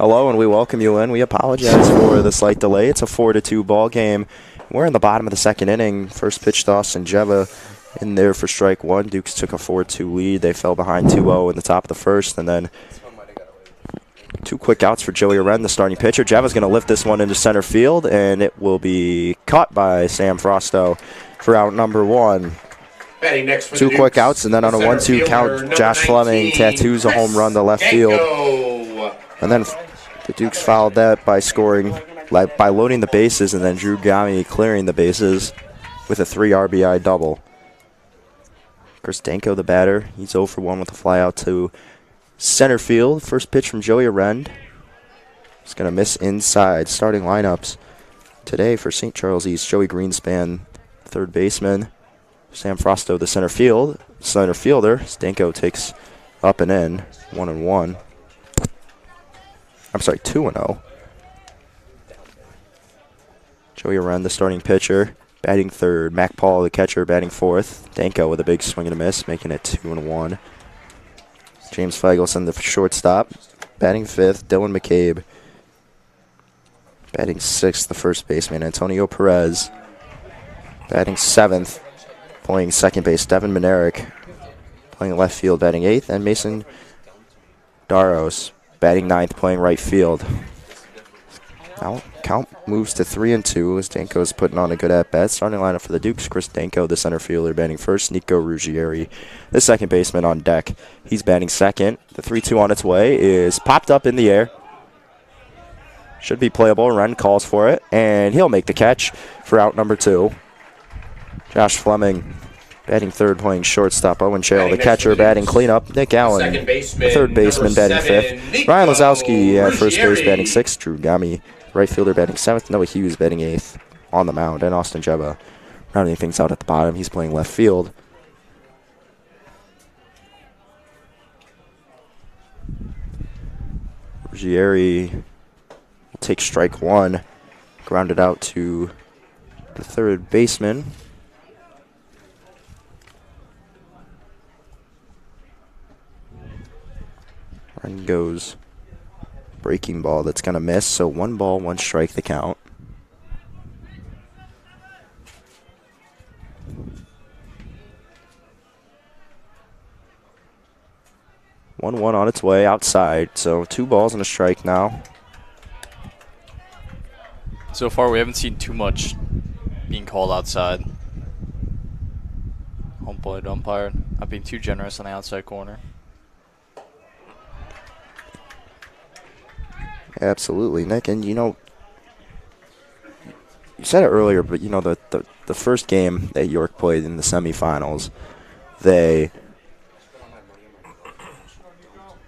Hello, and we welcome you in. We apologize for the slight delay. It's a 4-2 ball game. We're in the bottom of the second inning. First pitch to Austin Jeva in there for strike one. Dukes took a 4-2 lead. They fell behind 2-0 in the top of the first, and then two quick outs for Joey Wren, the starting pitcher. Jeva's going to lift this one into center field, and it will be caught by Sam Frosto for out number one. Two quick outs, and then on a 1-2 count, Josh Fleming tattoos a home run to left field. And then the Dukes fouled that by scoring, by loading the bases, and then Drew Gami clearing the bases with a 3 RBI double. Chris Danko, the batter, he's 0 for 1 with a flyout to center field. First pitch from Joey Wren. He's going to miss inside. Starting lineups today for St. Charles East: Joey Greenspan, third baseman; Sam Frosto, the center fielder. Danko takes up and in, 1-1. I'm sorry, 2-0. Joey Wren, the starting pitcher, batting third. Mac Paul, the catcher, batting fourth. Danko with a big swing and a miss, making it 2-1. James Fagelson, the shortstop, batting fifth. Dylan McCabe, batting sixth, the first baseman. Antonio Perez, batting seventh, playing second base. Devin Minerick, playing left field, batting eighth. And Mason Daros, batting ninth, playing right field. Now count moves to 3-2 as Danko's putting on a good at-bat. Starting lineup for the Dukes: Chris Danko, the center fielder, batting first. Nico Ruggieri, the second baseman, on deck. He's batting second. The 3-2 on its way is popped up in the air. Should be playable. Wren calls for it, and he'll make the catch for out number two. Josh Fleming, batting third, playing shortstop. Owen Chale, the catcher, batting cleanup. Nick Allen, the third baseman, batting fifth. Ryan Lazowski at first base, batting sixth. Drew Gami, right fielder, batting seventh. Noah Hughes, batting eighth on the mound. And Austin Jeva rounding things out at the bottom. He's playing left field. Ruggieri will take strike one. Grounded out to the third baseman. Wren goes breaking ball that's going to miss, so 1 ball, 1 strike the count. One on its way outside, so 2 balls and a strike now. So far we haven't seen too much being called outside. Home plate umpire not being too generous on the outside corner. Absolutely, Nick. And, you know, you said it earlier, but, you know, the first game that York played in the semifinals, they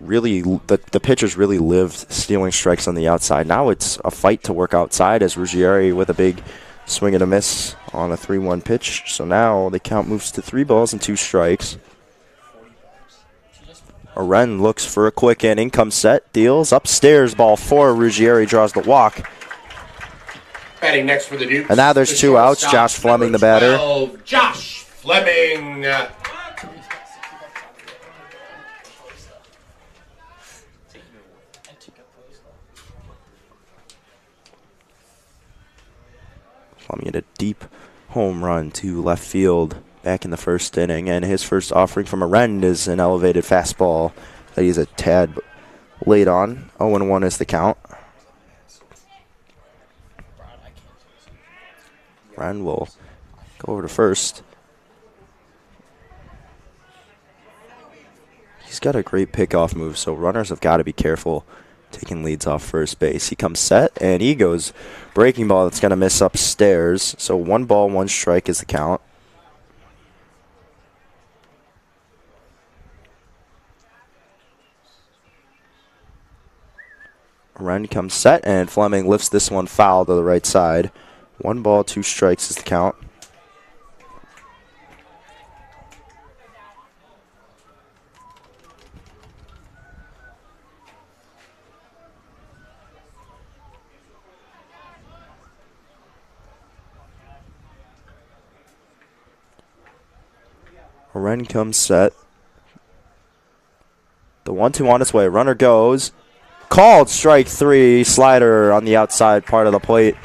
really, the pitchers really lived stealing strikes on the outside. Now it's a fight to work outside as Ruggieri with a big swing and a miss on a 3-1 pitch. So now the count moves to 3 balls and 2 strikes. Wren looks for a quick inning, comes set, deals upstairs, ball 4. Ruggieri draws the walk. Batting next for the Dukes. And now there's 2 outs. Josh Fleming, the batter. Josh Fleming. Fleming hit a deep home run to left field back in the first inning, and his first offering from a Wren is an elevated fastball that he's a tad late on. 0-1 is the count. Wren will go over to first. He's got a great pickoff move, so runners have got to be careful taking leads off first base. He comes set, and he goes breaking ball that's going to miss upstairs. So 1 ball, 1 strike is the count. Wren comes set, and Fleming lifts this one foul to the right side. 1 ball, 2 strikes is the count. Wren comes set. The 1-2 on its way. Runner goes. called strike 3. Slider on the outside part of the plate.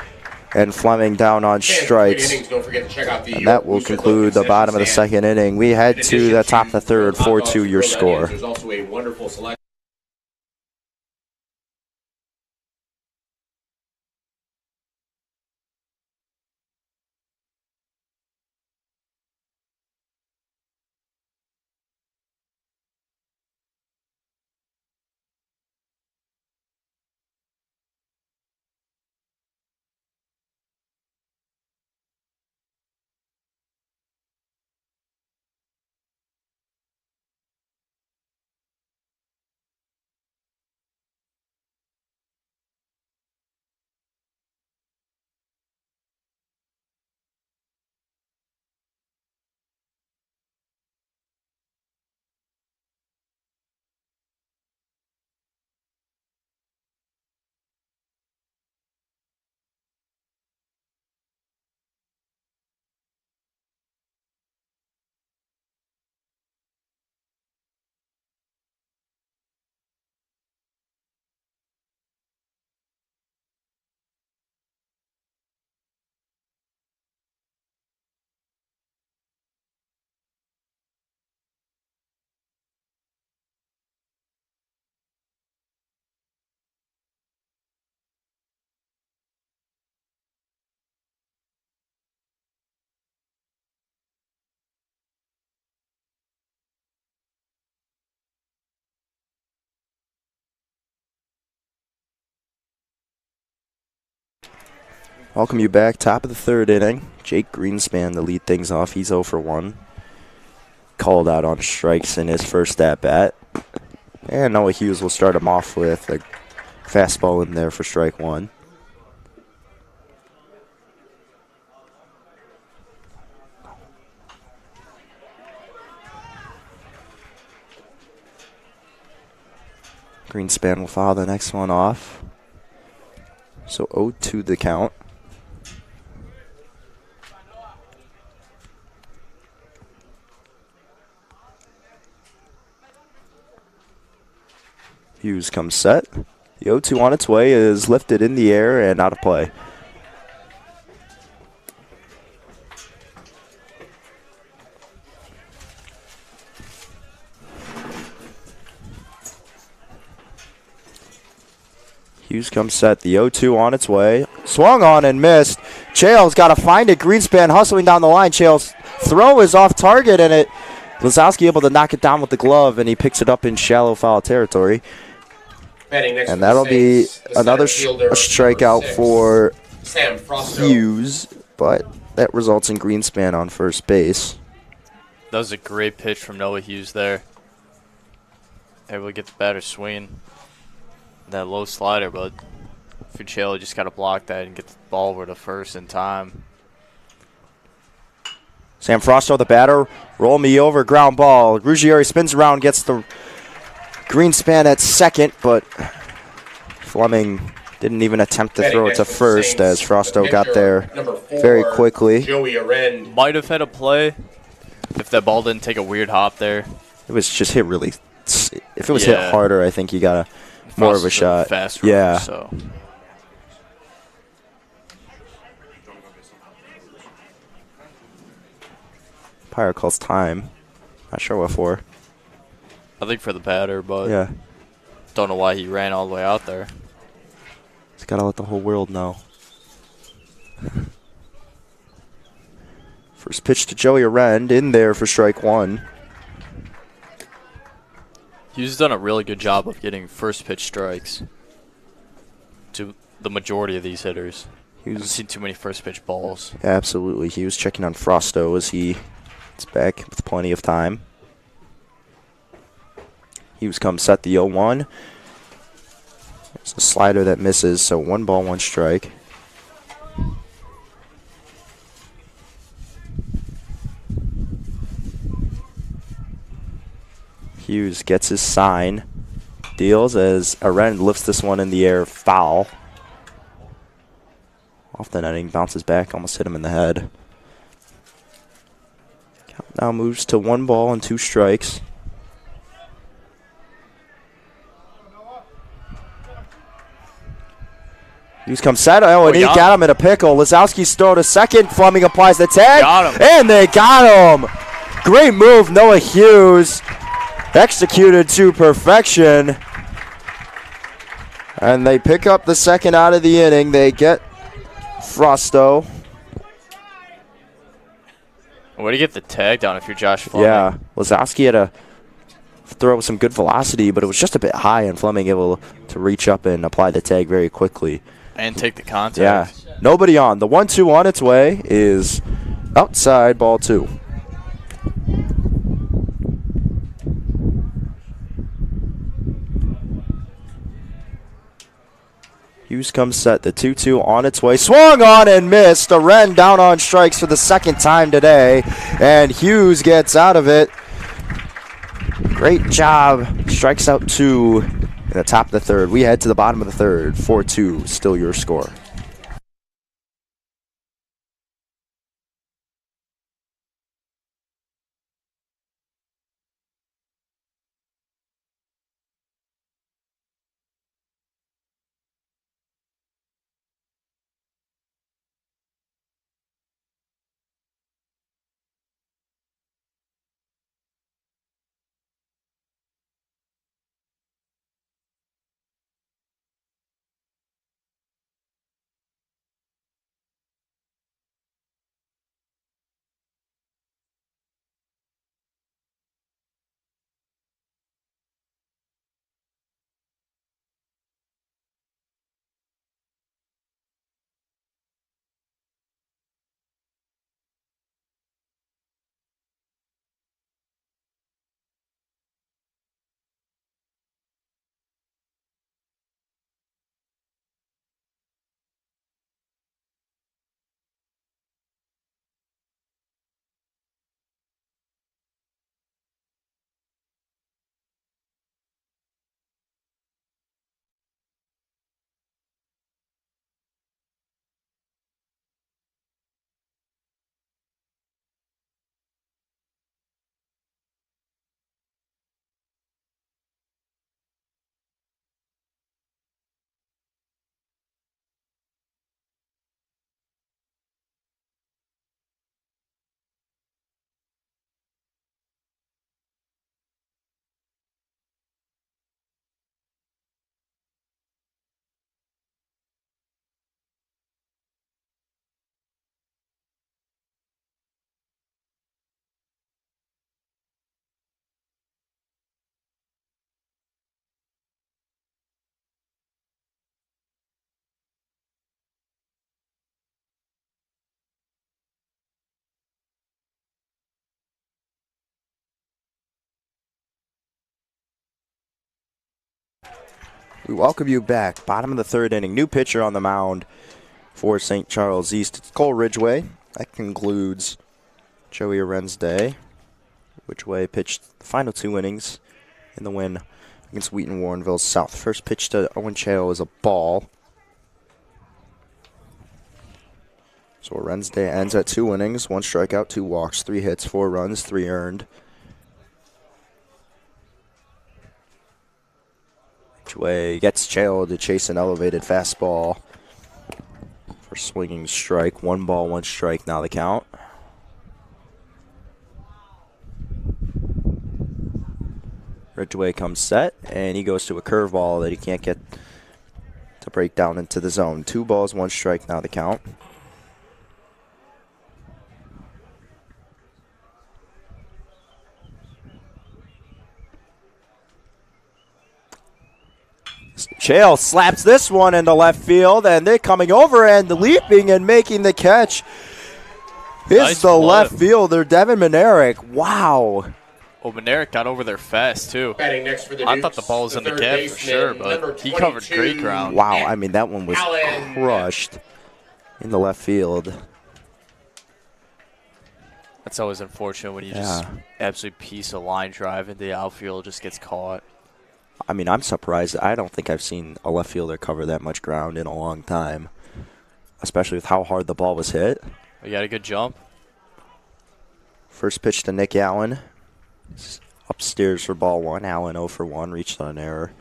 And Fleming down on strikes. And that will conclude the bottom of the second inning. We head to the top of the third, 4-2 your score. There's also a wonderful selection. Welcome you back. Top of the third inning. Jake Greenspan to lead things off. He's 0 for 1. Called out on strikes in his first at-bat. And Noah Hughes will start him off with a fastball in there for strike 1. Greenspan will foul the next one off. So 0-2 the count. Hughes comes set. The 0-2 on its way is lifted in the air and out of play. Hughes comes set. The 0-2 on its way. Swung on and missed. Chael's got to find it. Greenspan hustling down the line. Chael's throw is off target, and Lazowski able to knock it down with the glove, and he picks it up in shallow foul territory. And that'll be another strikeout for Hughes, but that results in Greenspan on first base. That was a great pitch from Noah Hughes there. Able to get the batter swinging. That low slider, but Fuccelli just got to block that and get the ball over to first in time. Sam Frosto, the batter, roll me over, ground ball. Ruggieri spins around, gets the Greenspan at second, but Fleming didn't even attempt to throw it to first as Frosto got there very quickly. Might have had a play if that ball didn't take a weird hop there. It was just hit really. If it was hit harder, I think you got more of a shot. Fast runner, yeah. So. Umpire calls time. Not sure what for. I think for the batter, but yeah. Don't know why he ran all the way out there. He's got to let the whole world know. First pitch to Joey Arend in there for strike 1. He's done a really good job of getting first pitch strikes to the majority of these hitters. I haven't seen too many first pitch balls. Absolutely. He was checking on Frosto as he is back with plenty of time. Hughes comes set the 0-1. It's a slider that misses, so 1 ball, 1 strike. Hughes gets his sign. Deals as Arend lifts this one in the air, foul. Off the netting, bounces back, almost hit him in the head. Count now moves to 1 ball and 2 strikes. Hughes comes set. Oh, and he got him in a pickle. Lazowski's throw to second. Fleming applies the tag. Got him. And they got him. Great move, Noah Hughes. Executed to perfection. And they pick up the second out of the inning. They get Frosto. Where do you get the tag down if you're Josh Fleming? Yeah, Lazowski had a throw with some good velocity, but it was just a bit high, and Fleming able to reach up and apply the tag very quickly. And take the contact. Yeah, nobody on. The 1-2 on its way is outside, ball 2. Hughes comes set, the 2-2 on its way. Swung on and missed. A Wren down on strikes for the second time today. And Hughes gets out of it. Great job. Strikes out 2 in the top of the third. We head to the bottom of the third. 4-2, still your score. We welcome you back. Bottom of the third inning. New pitcher on the mound for St. Charles East. It's Cole Ridgway. That concludes Joey Aren's day. Ridgway pitched the final 2 innings in the win against Wheaton Warrenville South. First pitch to Owen Chao is a ball. So Aren's day ends at 2 innings, 1 strikeout, 2 walks, 3 hits, 4 runs, 3 earned. Choi gets Chao to chase an elevated fastball for swinging strike. 1 ball, 1 strike, now the count. Ridgway comes set, and he goes to a curveball that he can't get to break down into the zone. 2 balls, 1 strike, now the count. Chao slaps this one into left field, and they're coming over and leaping and making the catch is Nice the left fielder, Devin Monerick. Wow. Well, Monerick got over there fast, too. Batting next for the I thought the ball was in the gap for sure, but he covered great ground. Wow, I mean, that one was Allen. crushed in the left field. That's always unfortunate when you just absolute piece of line drive into the outfield just gets caught. I mean, I'm surprised. I don't think I've seen a left fielder cover that much ground in a long time, especially with how hard the ball was hit. You got a good jump. First pitch to Nick Allen. Upstairs for ball 1. Allen 0 for 1, reached on an error.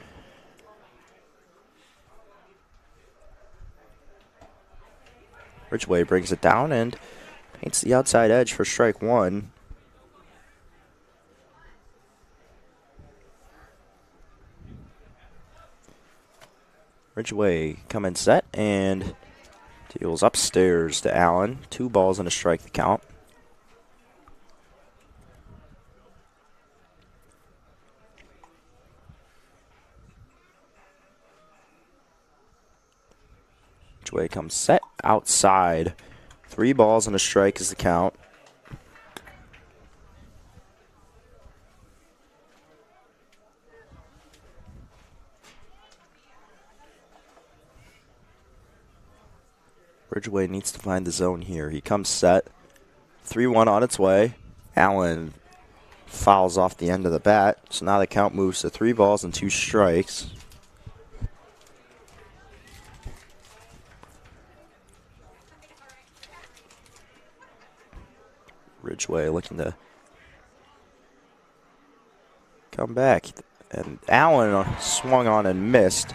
Ridgway brings it down and paints the outside edge for strike one. Ridgway coming set and deals upstairs to Allen. 2 balls and a strike the count. Ridgway comes set outside. 3 balls and a strike is the count. Ridgway needs to find the zone here. He comes set. 3-1 on its way. Allen fouls off the end of the bat. So now the count moves to 3 balls and 2 strikes. Ridgway looking to come back. And Allen swung on and missed.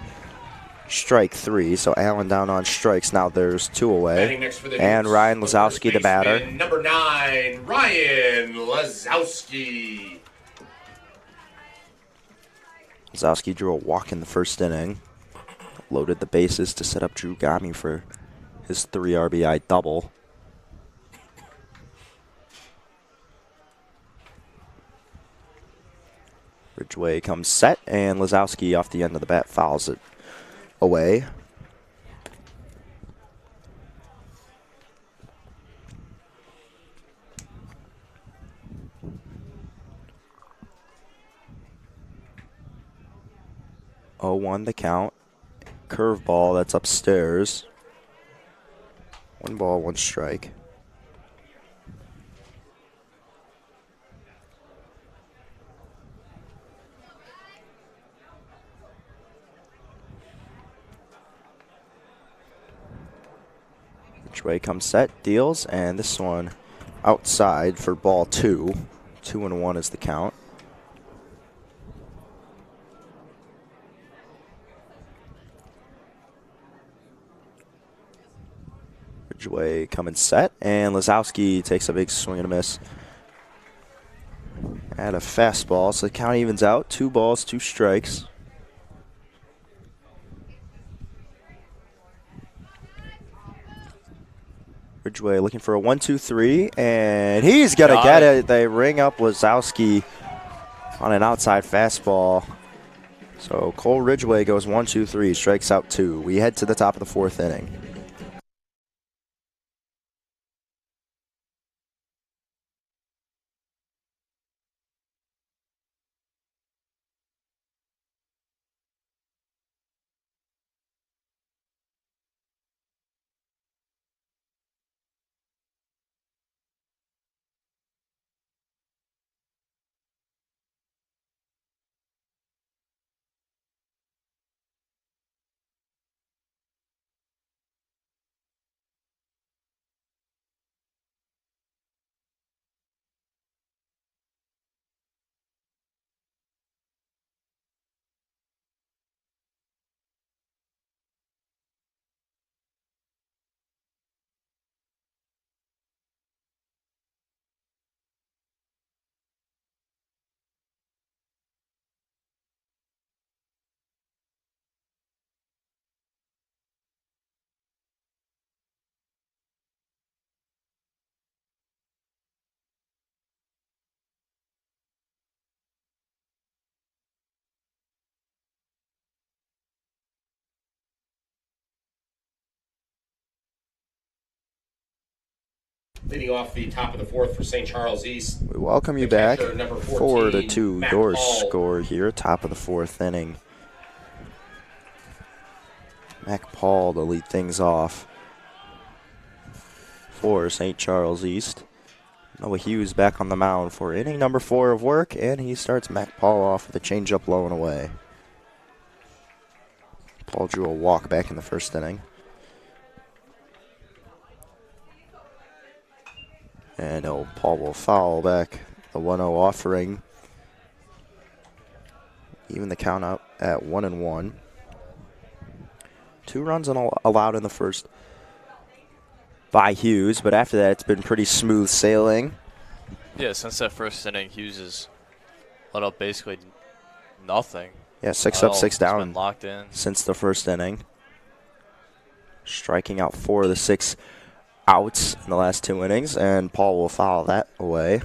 Strike 3, so Allen down on strikes. Now there's 2 away. And Ryan Lazowski, the batter. Number 9, Ryan Lazowski. Lazowski drew a walk in the first inning. Loaded the bases to set up Drew Gami for his 3 RBI double. Ridgway comes set, and Lazowski off the end of the bat fouls it away. Oh, 1 the count. Curveball that's upstairs. 1 ball, 1 strike. Ridgway comes set, deals, and this one outside for ball 2. 2-1 is the count. Ridgway coming set, and Lazowski takes a big swing and a miss at a fastball, so the count evens out. 2 balls, 2 strikes. Ridgway looking for a 1-2-3, and he's going to get it. They ring up Lazowski on an outside fastball. So Cole Ridgway goes 1-2-3, strikes out 2. We head to the top of the 4th inning. Leading off the top of the 4th for St. Charles East. We welcome you back. 4-2 Doors score here, top of the 4th inning. Mac Paul to lead things off for St. Charles East. Noah Hughes back on the mound for inning number 4 of work, and he starts Mac Paul off with a changeup low and away. Paul drew a walk back in the first inning. And Paul will foul back the 1-0 offering. Even the count up at 1-1. 2 runs allowed in the first. by Hughes, but after that it's been pretty smooth sailing. Yeah, since that first inning, Hughes has let up basically nothing. Yeah, 6 up, 6 down. Been locked in Since the first inning. Striking out 4 of the 6 outs in the last 2 innings, and Paul will foul that away.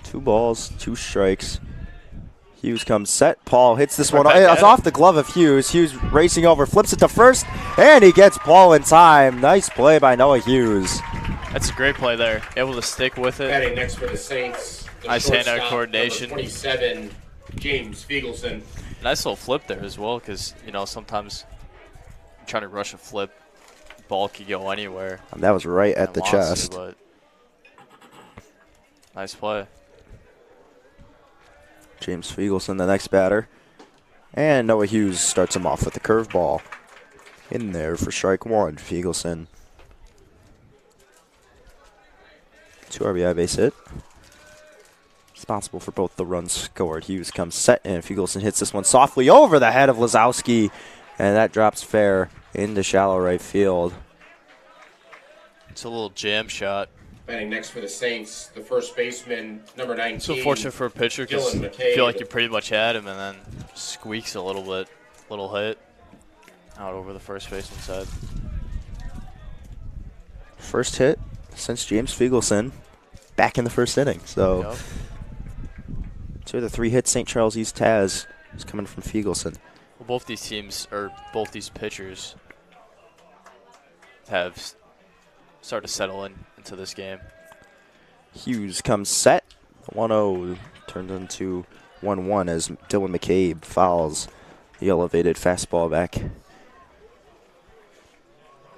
Two balls, 2 strikes. Hughes comes set. Paul hits this one. It's off the glove of Hughes. Hughes racing over, flips it to first, and he gets Paul in time. Nice play by Noah Hughes. That's a great play there. Able to stick with it. Batting next for the Saints. Nice hand-eye coordination. 27, James Fiegelson. Nice little flip there as well, because sometimes trying to rush a flip, ball could go anywhere. That was right at the chest. But nice play. James Fiegelson, the next batter. And Noah Hughes starts him off with the curveball. In there for strike 1, Fiegelson. 2 RBI base hit. Responsible for both the runs scored. Hughes comes set, and Fiegelson hits this one softly over the head of Lazowski. And that drops fair into shallow right field. It's a little jam shot. Batting next for the Saints, the first baseman, number 19. So fortunate for a pitcher because you feel like you pretty much had him, and then squeaks a little bit, little hit out over the first baseman side. First hit since James Fiegelson back in the first inning. So, Yep. 2 of the 3 hits St. Charles East has is coming from Fiegelson. Well, both these teams, or both these pitchers, have started to settle into this game. Hughes comes set. 1-0 turns into 1-1 as Dylan McCabe fouls the elevated fastball back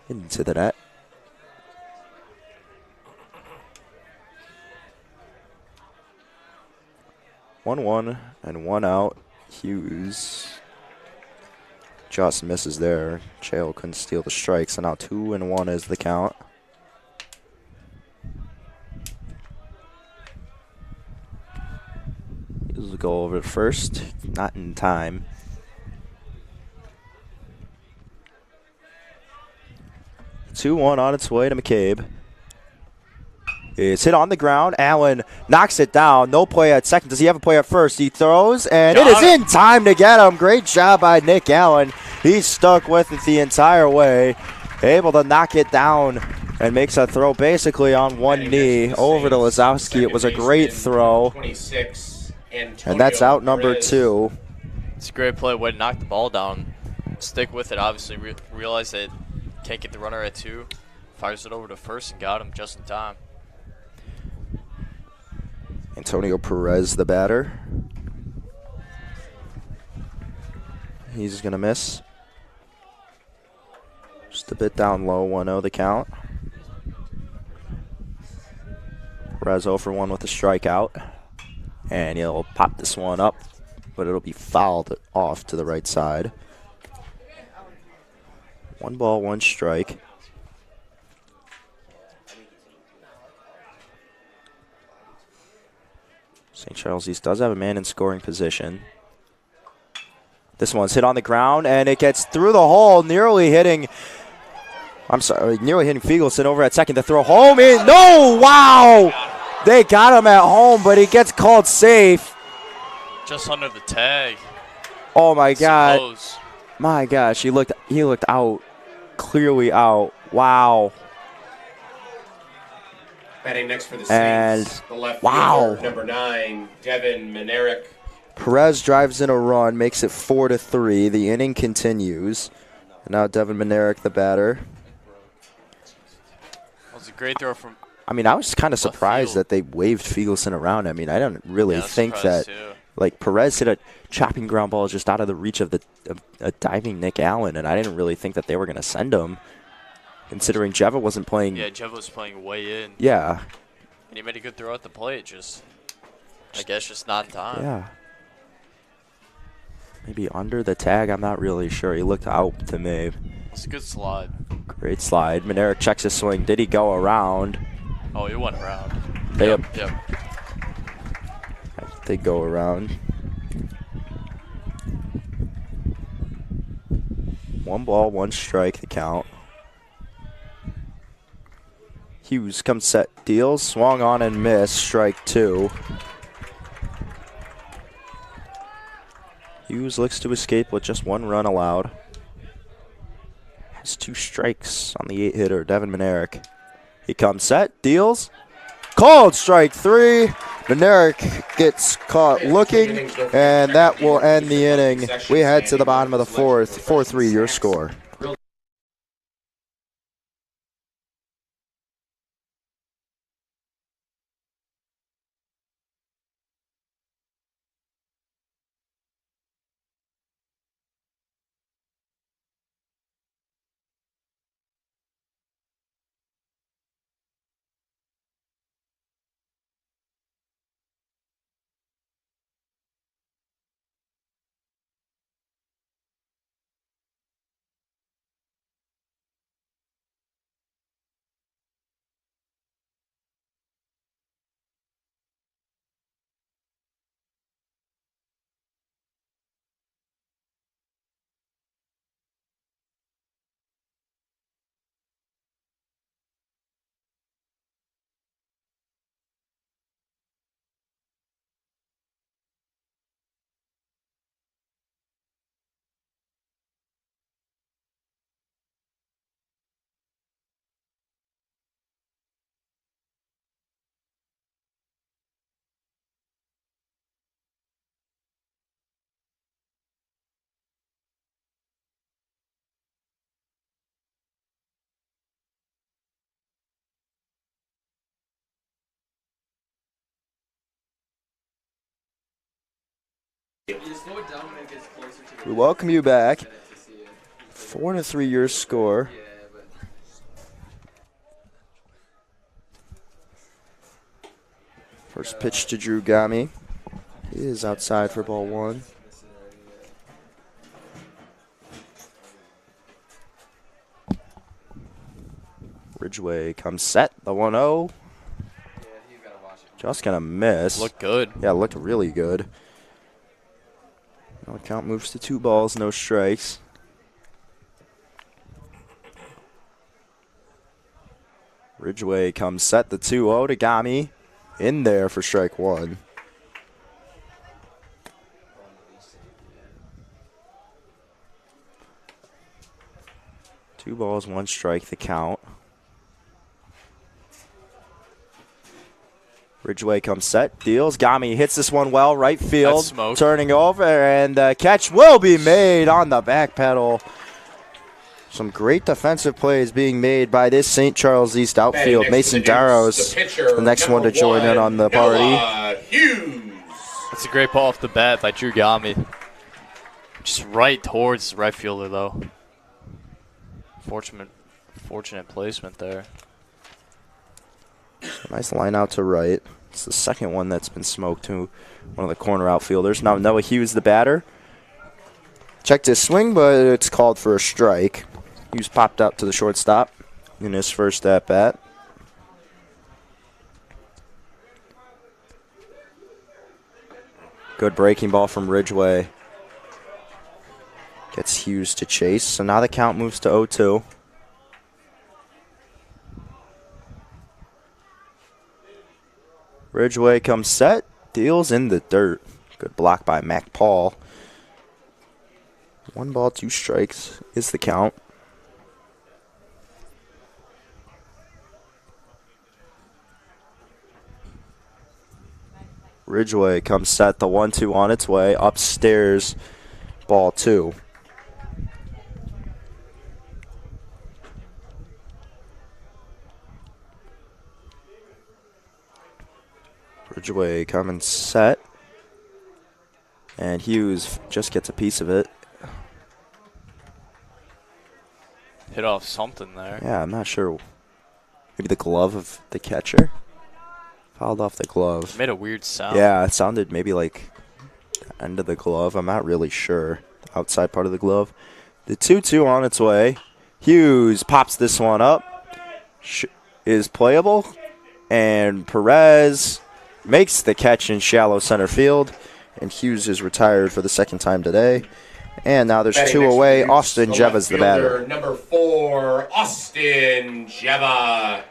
into the net. One and 1 out. Hughes just misses there. Choi couldn't steal the strike, so now 2-1 is the count. Hughes will go over to first, not in time. Two-1 on its way to McCabe. It's hit on the ground. Allen knocks it down. No play at second. Does he have a play at first? He throws, and it is in time to get him. Great job by Nick Allen. He's stuck with it the entire way. Able to knock it down and makes a throw basically on one knee over to Lazowski. It was a great throw. 26, and that's out number 2. It's a great play. Way to knock the ball down. Stick with it. Obviously, realize that can't get the runner at 2. Fires it over to first and got him just in time. Antonio Perez, the batter. He's going to miss. Just a bit down low, 1-0 the count. Perez 0 for 1 with a strikeout. And he'll pop this one up, but it'll be fouled off to the right side. 1 ball, 1 strike. St. Charles East does have a man in scoring position. This one's hit on the ground, and it gets through the hole, nearly hitting Fiegelson over at second to throw home in. No, wow! They got him at home, but he gets called safe. Just under the tag. Oh, my God. Suppose. My gosh, he looked out, clearly out. Wow. Batting next for the Saints, the left fielder, number 9, Devin Menerick. Perez drives in a run, makes it 4-3. The inning continues. And now Devin Menerick, the batter. That was a great throw from. I mean, I was kind of surprised that they waved Fiegelson around. I mean, I don't really think that. Too. Like, Perez hit a chopping ground ball just out of the reach of a diving Nick Allen, and I didn't really think that they were going to send him. Considering Jeva wasn't playing. Yeah, Jeva was playing way in. Yeah. And he made a good throw at the plate, I guess just not in time. Yeah. Maybe under the tag, I'm not really sure. He looked out to me. It's a good slide. Great slide. Menerick checks his swing. Did he go around? Oh, he went around. Yep. they go around. 1 ball, 1 strike, the count. Hughes comes set, deals, swung on and missed, strike 2. Hughes looks to escape with just 1 run allowed. Has 2 strikes on the 8-hitter, Devin Manerick. He comes set, deals, called strike 3. Manerick gets caught looking, and that will end the inning. We head to the bottom of the 4th, 4-3 your score. We welcome you back. 4-3 your score. First pitch to Drew Gami. He is outside for ball 1. Ridgway comes set, the 1-0. Just gonna miss. Looked good. Yeah, looked really good. Now the count moves to 2 balls, no strikes. Ridgway comes set, the 2-0 to Gami. In there for strike 1. Two balls, 1 strike, the count. Ridgway comes set, deals. Gami hits this one well, right field. Turning over, and the catch will be made on the back pedal. Some great defensive plays being made by this St. Charles East outfield. Mason Darrows, the next one to join in on the party. That's a great ball off the bat by Drew Gami. Just right towards the right fielder, though. Fortunate placement there. Nice line out to right. It's the second one that's been smoked to one of the corner outfielders. Now Noah Hughes, the batter. Checked his swing, but it's called for a strike. Hughes popped out to the shortstop in his first at-bat. Good breaking ball from Ridgway. Gets Hughes to chase. So now the count moves to 0-2. Ridgway comes set, deals in the dirt. Good block by Mac Paul. 1 ball, 2 strikes is the count. Ridgway comes set, the 1-2 on its way, upstairs, ball 2. Ridgway coming set. And Hughes just gets a piece of it. Hit off something there. Yeah, I'm not sure. Maybe the glove of the catcher? Fouled off the glove. It made a weird sound. Yeah, it sounded maybe like the end of the glove. I'm not really sure. The outside part of the glove. The 2-2 on its way. Hughes pops this one up. Is playable. And Perez makes the catch in shallow center field, and Hughes is retired for the second time today. And now there's two away. Austin Jeva's the batter. Number 4, Austin Jeva.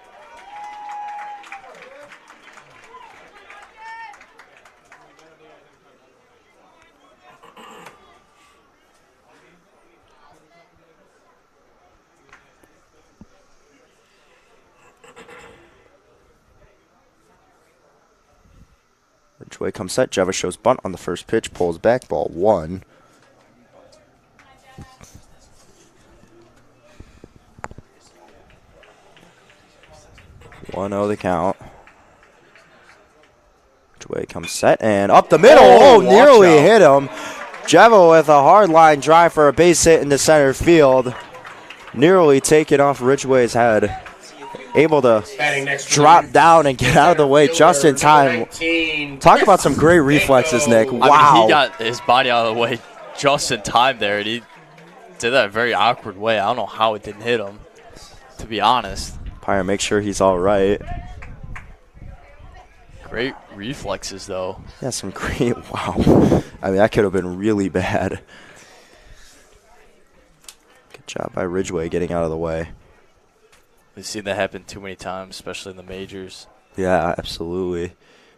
Choi comes set. Jeva shows bunt on the first pitch. Pulls back. Ball 1. One oh the count. Choi comes set and up the middle. Oh, nearly hit him. Jeva with a hard line drive for a base hit into center field. Nearly taken off Ridgway's head. Able to drop down and get out of the way just in time. Talk about some great reflexes, Nick. Wow. I mean, he got his body out of the way just in time there, and he did that in a very awkward way. I don't know how it didn't hit him, to be honest. Pyre, make sure he's all right. Great reflexes, though. Yeah, some great, wow. I mean, that could have been really bad. Good job by Ridgway getting out of the way. We've seen that happen too many times, especially in the majors. Yeah, absolutely.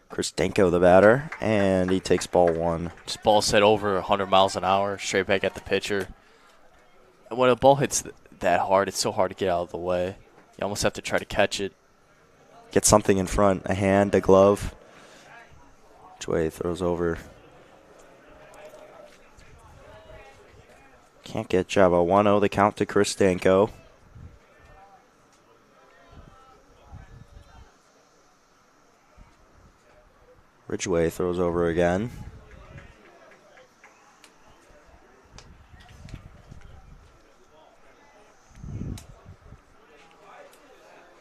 Chris Danko, the batter, and he takes ball 1. This ball set over 100 miles an hour, straight back at the pitcher. And when a ball hits that hard, it's so hard to get out of the way. You almost have to try to catch it. Get something in front, a hand, a glove. Choi throws over. Can't get Jeva. 1-0 the count to Chris Danko. Ridgway throws over again.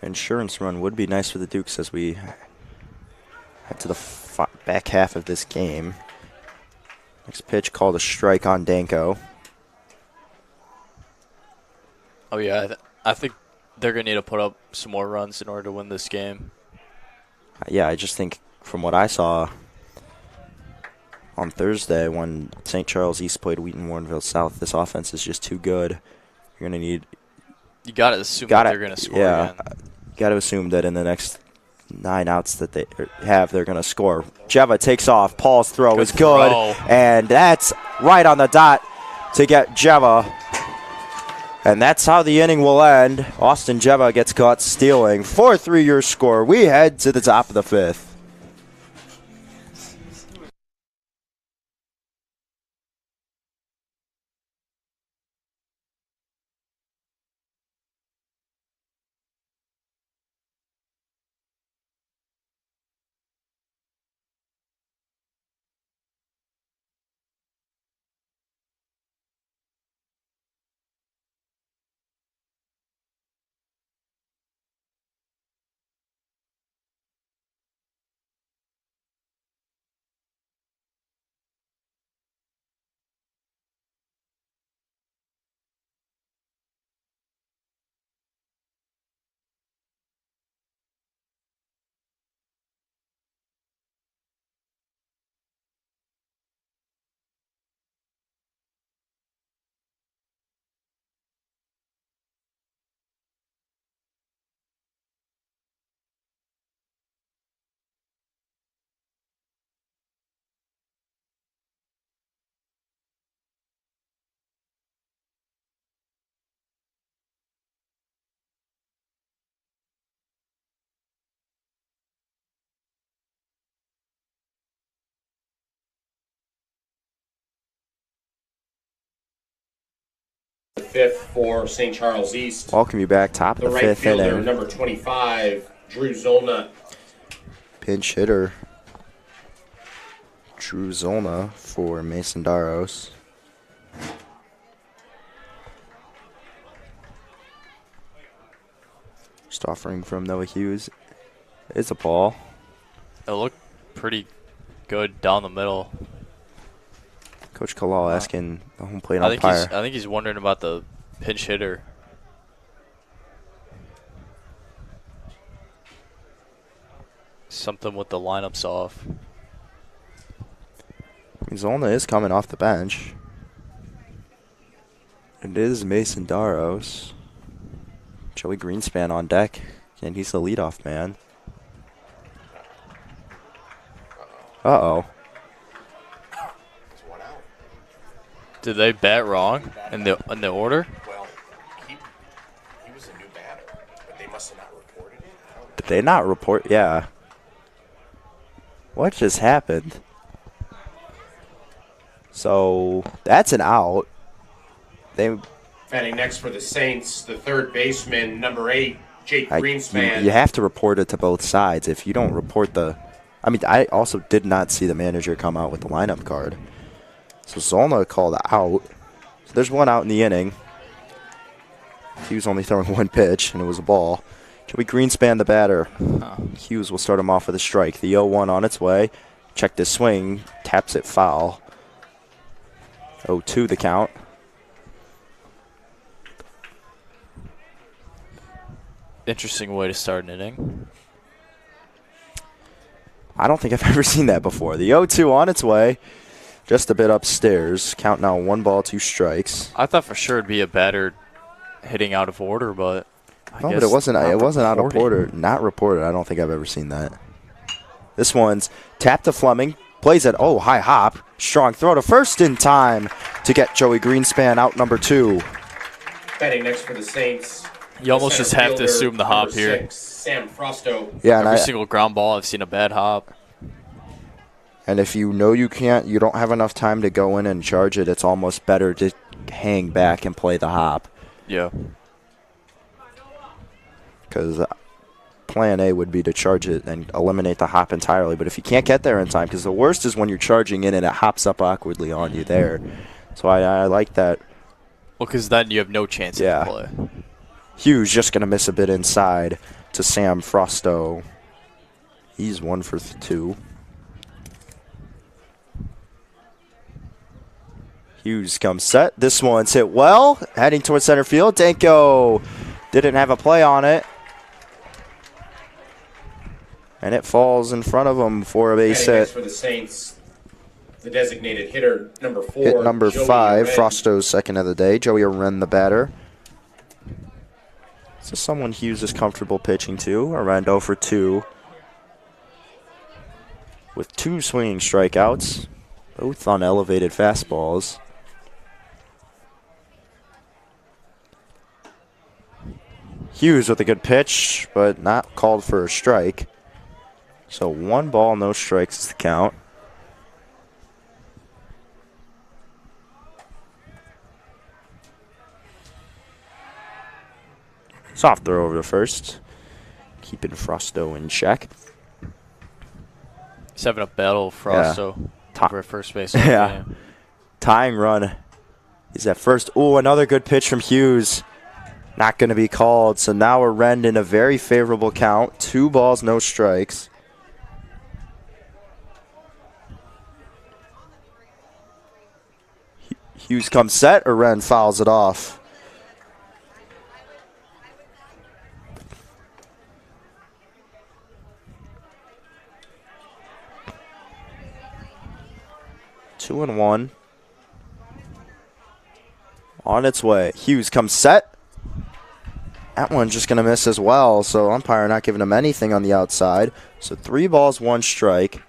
Insurance run would be nice for the Dukes as we head to the back half of this game. Next pitch called a strike on Danko. Oh, yeah. I think they're going to need to put up some more runs in order to win this game. Yeah, I just think from what I saw on Thursday when St. Charles East played Wheaton Warrenville South, this offense is just too good. You're going to need... You got to assume that they're going to score again. Got to assume that in the next 9 outs that they have, they're going to score. Jeva takes off. Paul's throw is good. And that's right on the dot to get Jeva. And that's how the inning will end. Austin Jeva gets caught stealing. 4-3 your score. We head to the top of the 5th. Fifth for St. Charles East. Welcome you back, top of the right 5th fielder, inning. number 25, Drew Zolna. Pinch hitter, Drew Zolna for Mason Daros. Just offering from Noah Hughes. It's a ball. It looked pretty good down the middle. Coach Kalal asking the home plate umpire. I think he's wondering about the pinch hitter. Something with the lineups off. Zolna is coming off the bench. It is Mason Daros. Joey Greenspan on deck, and he's the leadoff man. Uh-oh. Did they bat wrong in the order? Well, he was a new batter, but they must have not reported it. Did they not report? Yeah. What just happened? So that's an out. Batting next for the Saints, the third baseman, number 8, Jake Greenspan. You have to report it to both sides. If you don't report I also did not see the manager come out with the lineup card. So Zolna called out. So there's one out in the inning. He was only throwing one pitch, and it was a ball. Joey Greenspan, the batter. Hughes will start him off with a strike. The 0-1 on its way. Check the swing. Taps it foul. 0-2 the count. Interesting way to start an inning. I don't think I've ever seen that before. The 0-2 on its way. Just a bit upstairs. Count now 1 ball, 2 strikes. I thought for sure it'd be a batter hitting out of order, but No, but it wasn't out of order. Not reported. I don't think I've ever seen that. This one's tapped to Fleming. Plays it. Oh, high hop. Strong throw to first in time to get Joey Greenspan out number 2. Batting next for the Saints. You almost just have to assume the hop here. 6, Sam Frosto. Yeah, Every single ground ball, I've seen a bad hop. and if you know you don't have enough time to go in and charge it, it's almost better to hang back and play the hop. Yeah. Because plan A would be to charge it and eliminate the hop entirely. But if you can't get there in time, because the worst is when you're charging in and it hops up awkwardly on you there. So I like that. Well, because then you have no chance of play. Hughes just going to miss a bit inside to Sam Frosto. He's 1 for 2. Hughes comes set. This one's hit well. Heading towards center field. Danko didn't have a play on it. And it falls in front of him for a base hit. For the Saints, the designated hitter, number 4. Hit number Joey 5, Arend. Frosto's second of the day. Joey Arend, the batter. So someone Hughes is comfortable pitching to. Arend 0 for 2. With 2 swinging strikeouts. Both on elevated fastballs. Hughes with a good pitch, but not called for a strike. So 1 ball, no strikes is the count. Soft throw over to first. Keeping Frosto in check. He's having a battle, Frosto, over at first base. Yeah. Tying run is at first. Ooh, another good pitch from Hughes. Not going to be called. So now Arend in a very favorable count. 2 balls, no strikes. Hughes comes set. Arend fouls it off. Two and 1. On its way. Hughes comes set. That one's just going to miss as well. So umpire not giving him anything on the outside. So 3 balls, 1 strike.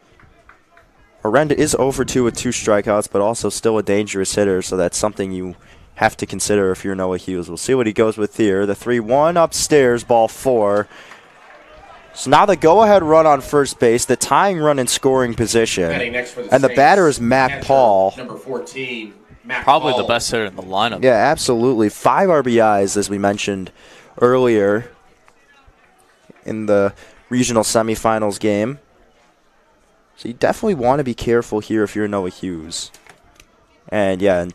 Arend is 0 for 2 with 2 strikeouts, but also still a dangerous hitter. So that's something you have to consider if you're Noah Hughes. We'll see what he goes with here. The 3-1 upstairs, ball 4. So now the go-ahead run on first base, the tying run in scoring position, and the batter is Matt Paul. Number 14, Matt Probably Paul. the best hitter in the lineup. Yeah, absolutely. 5 RBIs, as we mentioned earlier in the regional semifinals game. So you definitely want to be careful here if you're Noah Hughes. And yeah,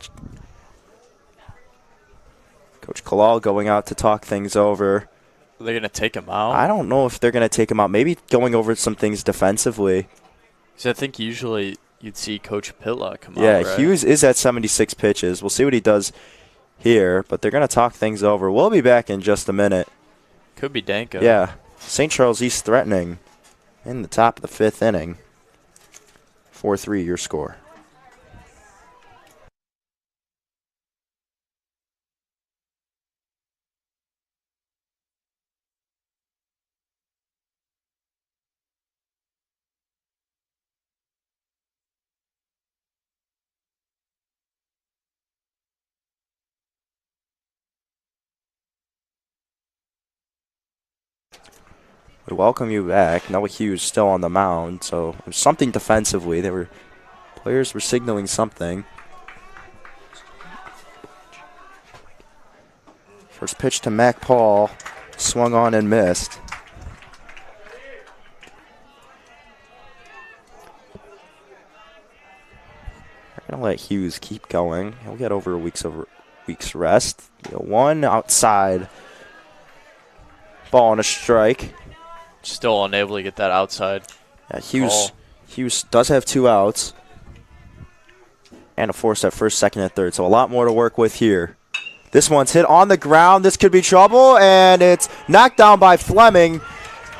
Coach Kalal going out to talk things over. Are they going to take him out? I don't know if they're going to take him out. Maybe going over some things defensively. Because I think usually you'd see Coach Pitlock come out, Yeah, right? Hughes is at 76 pitches. We'll see what he does here, but they're going to talk things over. We'll be back in just a minute. Could be Danko. Yeah, St. Charles East threatening in the top of the 5th inning. 4-3 your score. We welcome you back. Noah Hughes still on the mound, so something defensively. Players were signaling something. First pitch to Mac Paul, swung on and missed. We're gonna let Hughes keep going. He'll get over a week's rest. 1 outside. Ball and a strike. Still unable to get that outside. Yeah, Hughes does have 2 outs. And a force at first, second, and third. So a lot more to work with here. This one's hit on the ground. This could be trouble, and it's knocked down by Fleming.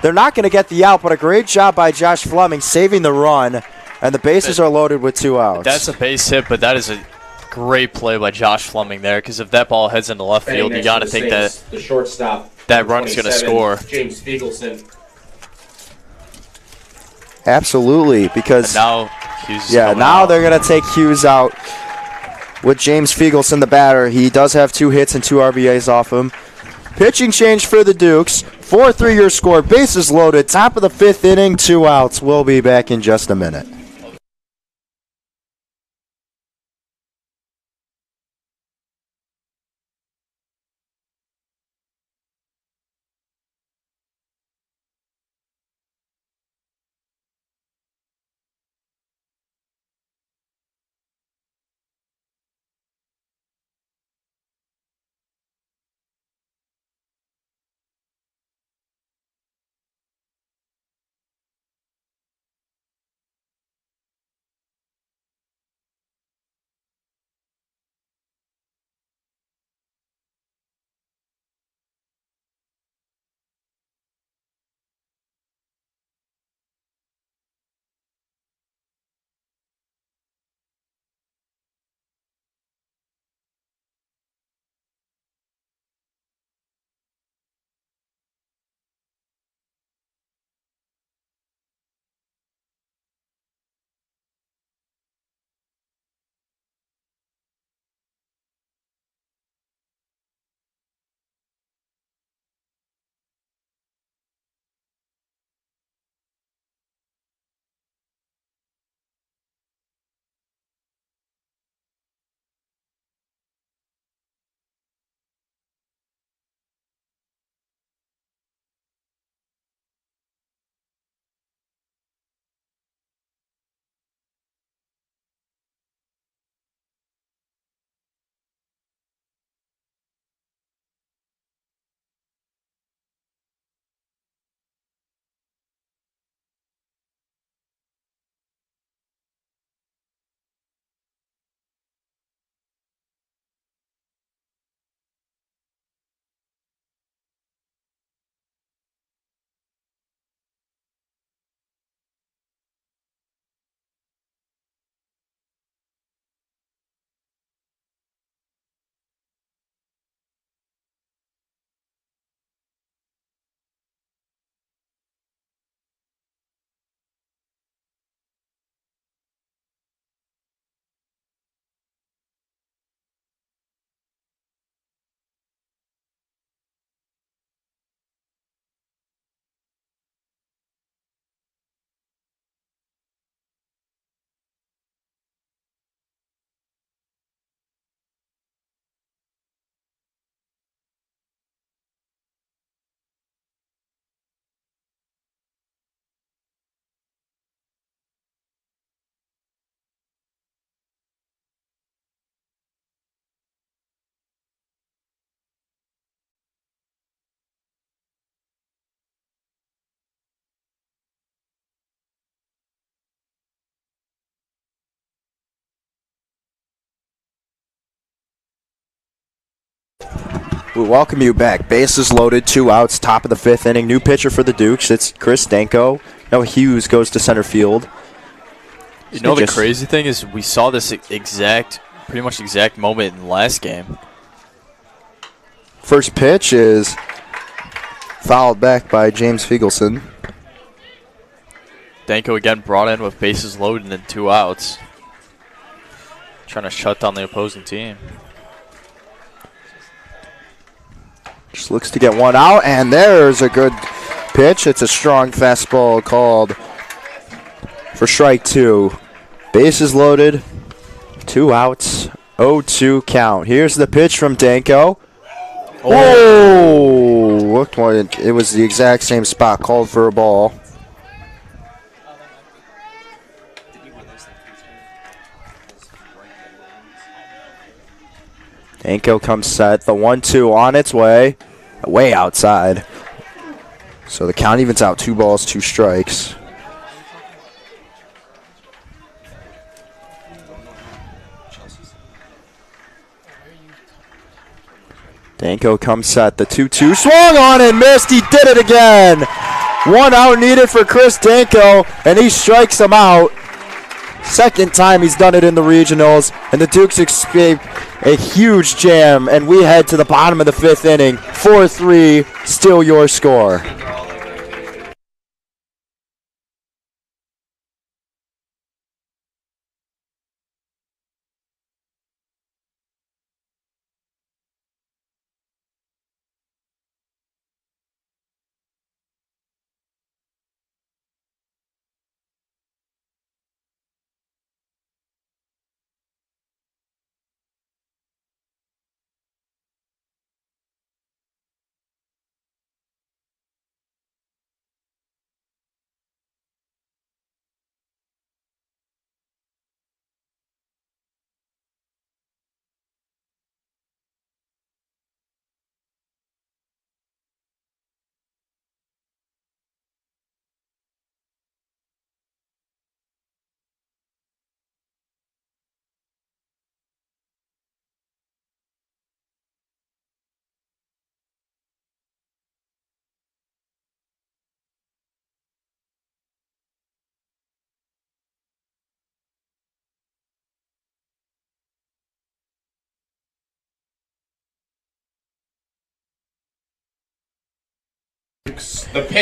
They're not going to get the out, but a great job by Josh Fleming saving the run. And the bases are loaded with 2 outs. That's a base hit, but that is a great play by Josh Fleming there, because if that ball heads into left field, you got to think that the shortstop, that run's going to score. James Fiegelson. Absolutely, because now Hughes is now out. they're going to take Hughes out with James Fiegelson, the batter. He does have 2 hits and 2 RBIs off him. Pitching change for the Dukes. 4-3 your score. Bases loaded. Top of the 5th inning, 2 outs. We'll be back in just a minute. We welcome you back. Bases loaded, 2 outs, top of the 5th inning. New pitcher for the Dukes. It's Chris Danko. Noah Hughes goes to center field. You know, the crazy thing is we saw this pretty much exact moment in the last game. First pitch is fouled back by James Fiegelson. Danko again brought in with bases loaded and 2 outs. Trying to shut down the opposing team. Just looks to get 1 out, and there's a good pitch. It's a strong fastball called for strike 2. Bases loaded, 2 outs, 0-2 count. Here's the pitch from Danko. Oh, looked one. It was the exact same spot, called for a ball. Danko comes set. The 1-2 on its way, way outside. So the count evens out, 2 balls, 2 strikes. Danko comes set. The 2-2 swung on and missed. He did it again. 1 out needed for Chris Danko, and he strikes him out. Second time he's done it in the regionals, and the Dukes escape a huge jam, and we head to the bottom of the 5th inning. 4-3, still your score.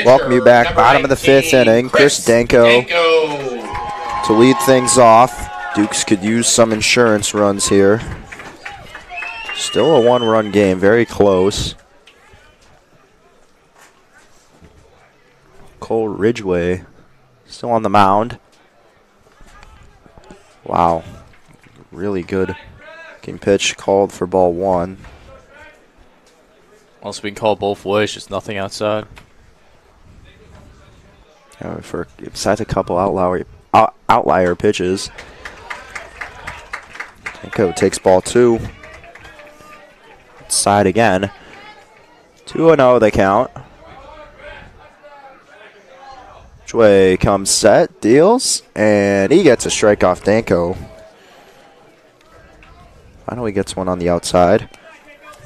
Welcome you back. Bottom of the 5th inning. Chris Danko to lead things off. Dukes could use some insurance runs here. Still a 1-run game. Very close. Cole Ridgway still on the mound. Wow. Really good looking pitch called for ball 1. Unless we can call both ways, just nothing outside. Besides a couple outlier pitches. Danko takes ball 2. Side again. 2-0 they count. Choi comes set, deals, and he gets a strike off Danko. Finally gets one on the outside.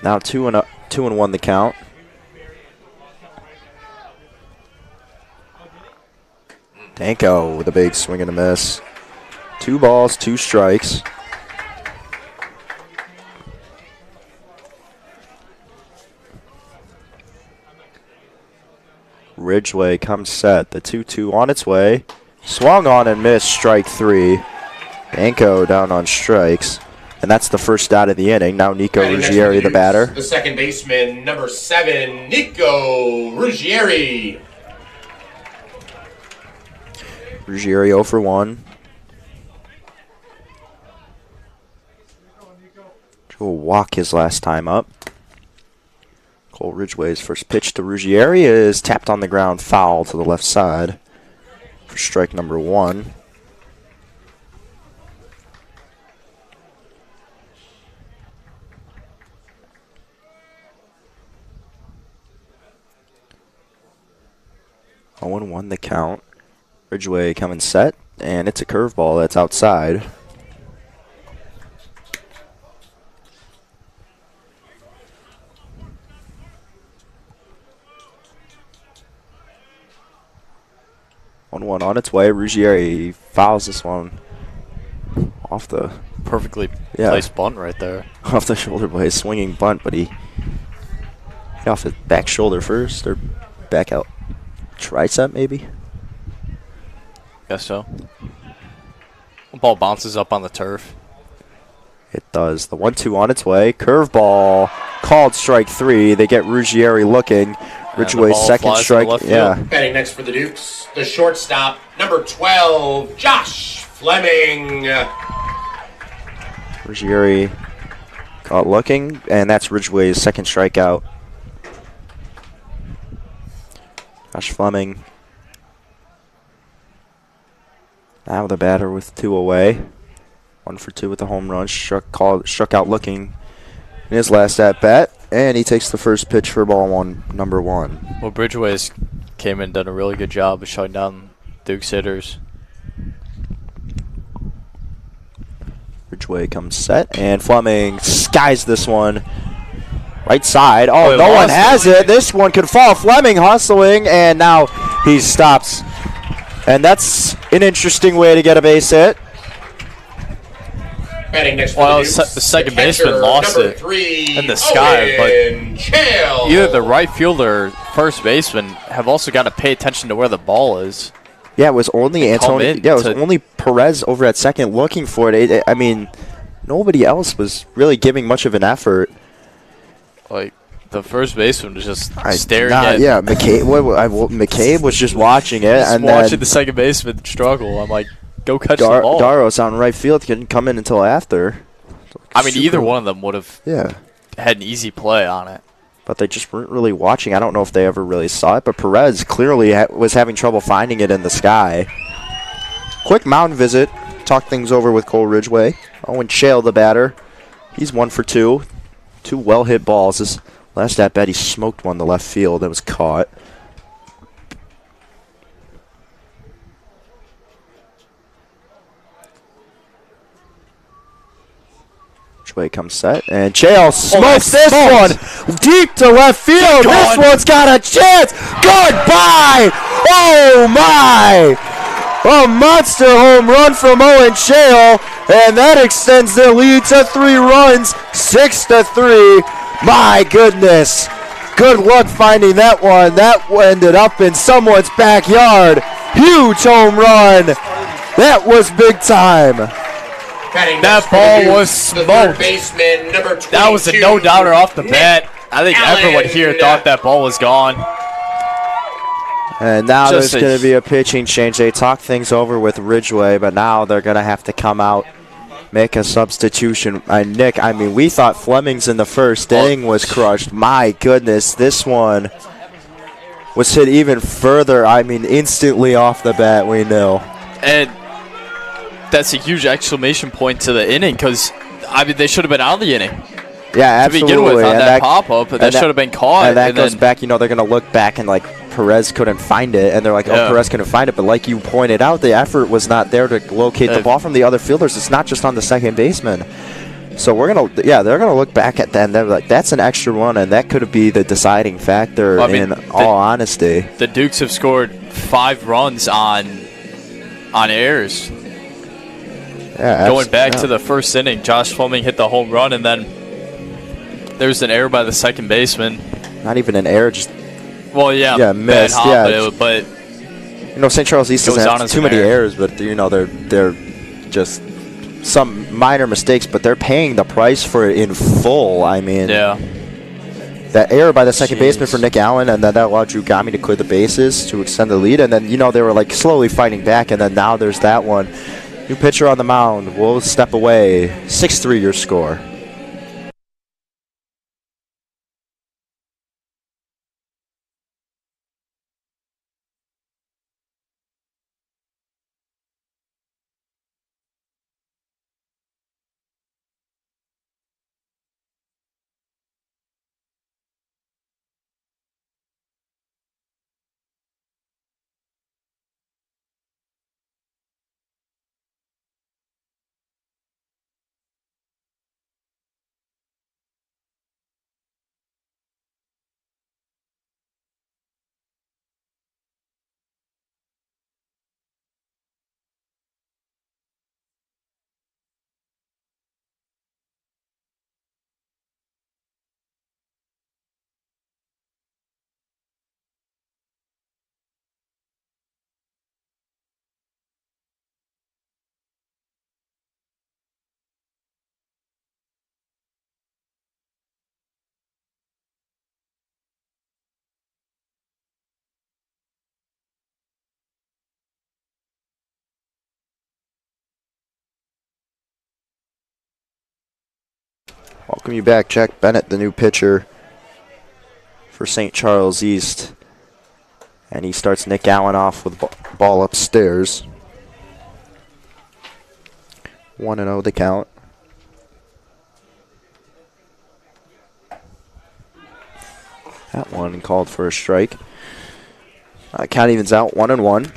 Now 2-1 the count. Danko with a big swing and a miss. 2 balls, 2 strikes. Ridgway comes set. The 2-2 on its way. Swung on and missed. Strike 3. Danko down on strikes. And that's the first out of the inning. Now Nico Ruggieri, the batter. The second baseman, number 7, Nico Ruggieri. Ruggieri 0 for 1. Will walk his last time up. Cole Ridgway's first pitch to Ruggieri is tapped on the ground, foul to the left side for strike number 1. Owen won the count. Ridgway coming set, and it's a curveball that's outside. 1-1 on its way. Ruggieri fouls this one off the Perfectly placed bunt right there. Off the shoulder blade, swinging bunt, but he hit off his back shoulder first, or back out tricep maybe. Guess so. The ball bounces up on the turf. It does. The 1-2 on its way. Curveball called strike 3. They get Ruggieri looking. Ridgway's second strike. Yeah. Batting next for the Dukes, the shortstop, number 12, Josh Fleming. Ruggieri caught looking, and that's Ridgway's second strikeout. Josh Fleming. Now the batter with 2 away. 1 for 2 with the home run. Struck out looking in his last at bat, and he takes the first pitch for ball 1, number 1. Well, Bridgeway's came in and done a really good job of shutting down Duke's hitters. Ridgway comes set, and Fleming skies this one. Right side. Oh, no one has it. This one could fall. Fleming hustling, and now he stops. And that's an interesting way to get a base hit. Well, the second baseman lost it in the sky, but either the right fielder or first baseman have also got to pay attention to where the ball is. Yeah, it was only Antonio. Yeah, it was only Perez over at second looking for it. I mean, nobody else was really giving much of an effort. Like, the first baseman was just staring at it. Yeah, McQuade was just watching it. Just watching the second baseman struggle. I'm like, go catch the ball. Daros on right field couldn't come in until after. I mean, either one of them would have had an easy play on it. But they just weren't really watching. I don't know if they ever really saw it, but Perez clearly was having trouble finding it in the sky. Quick mound visit. Talk things over with Cole Ridgway. Owen Shale, the batter. He's 1 for 2. 2 well-hit balls. His last at-bat, he smoked one to left field that was caught. Ridgway comes set, and Chale smokes this one deep to left field. This one's got a chance. Goodbye. Oh, my. A monster home run from Owen Chale, and that extends their lead to 3 runs, 6-3. My goodness. Good luck finding that one. That ended up in someone's backyard. Huge home run. That was big time. That ball was smoked. That was a no-doubter off the bat. I think everyone here thought that ball was gone. And now there's going to be a pitching change. They talked things over with Ridgway, but now they're going to have to come out, make a substitution. Nick, I mean, we thought Fleming's in the first inning was crushed. My goodness, this one was hit even further. I mean, instantly off the bat, we know. And that's a huge exclamation point to the inning because, I mean, they should have been out of the inning. Yeah, absolutely. To begin with, on that pop-up, but that should have been caught. And that goes back, you know, they're going to look back and, like, Perez couldn't find it, and they're like, oh, Perez couldn't find it. But like you pointed out, the effort was not there to locate the ball from the other fielders. It's not just on the second baseman. So they're gonna look back at that, and they're like, that's an extra one, and that could be the deciding factor. All honesty, the Dukes have scored 5 runs on errors. Yeah, going back to the first inning, Josh Fleming hit the home run, and then there's an error by the second baseman. Not even an error, just missed. But you know, St. Charles East doesn't have too many errors, but you know they're just some minor mistakes, but they're paying the price for it in full. I mean, that error by the second baseman for Nick Allen, and then that allowed Drew Gami to clear the bases to extend the lead, and then you know they were like slowly fighting back, and then now there's that one. New pitcher on the mound. We'll step away. 6-3 your score. Welcome you back, Jack Bennett, the new pitcher for St. Charles East. And he starts Nick Allen off with ball upstairs. 1-0 the count. That one called for a strike. Count evens out 1-1.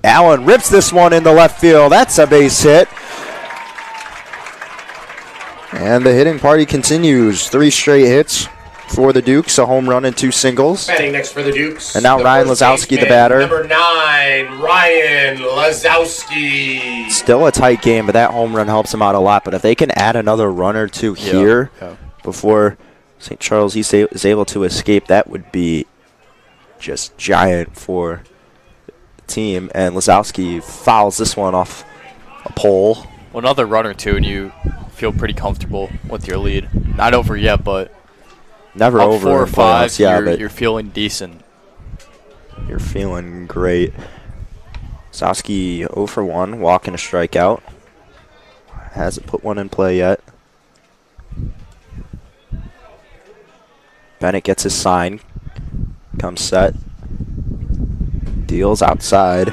Allen rips this one into left field. That's a base hit. And the hitting party continues. 3 straight hits for the Dukes, a home run and 2 singles. Batting next for the Dukes. And now Ryan Lazowski, the batter. Number 9, Ryan Lazowski. Still a tight game, but that home run helps him out a lot. But if they can add another run or two here before St. Charles East is able to escape, that would be just giant for the team. And Lazowski fouls this one off a pole. Well, another run or two, and you feel pretty comfortable with your lead. Not over yet, but never up over 4 or in 5. playoffs, yeah, but you're feeling decent. You're feeling great. Lazowski 0 for 1, walking a strikeout. Hasn't put one in play yet. Bennett gets his sign. Comes set. Deals outside.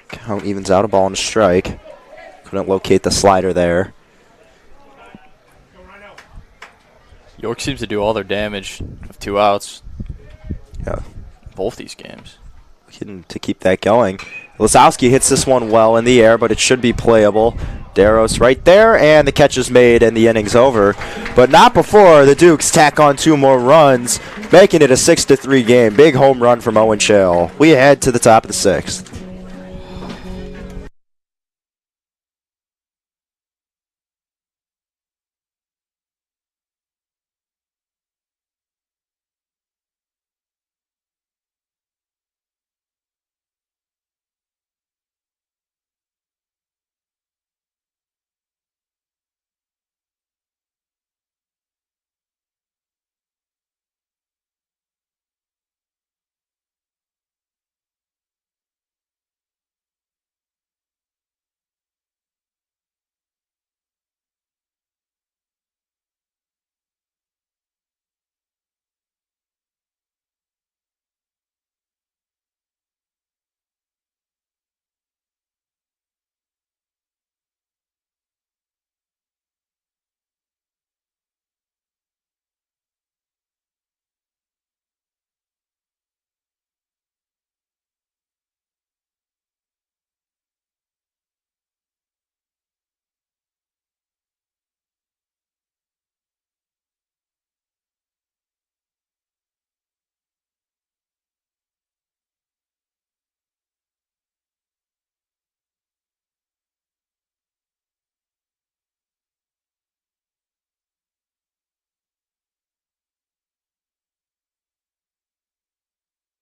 Count evens out, a ball and a strike. Couldn't locate the slider there. York seems to do all their damage with 2 outs. Yeah. Both these games. Looking to keep that going. Lazowski hits this one well in the air, but it should be playable. Daros right there, and the catch is made, and the inning's over. But not before the Dukes tack on 2 more runs, making it a 6-3 game. Big home run from Owen Shale. We head to the top of the 6th.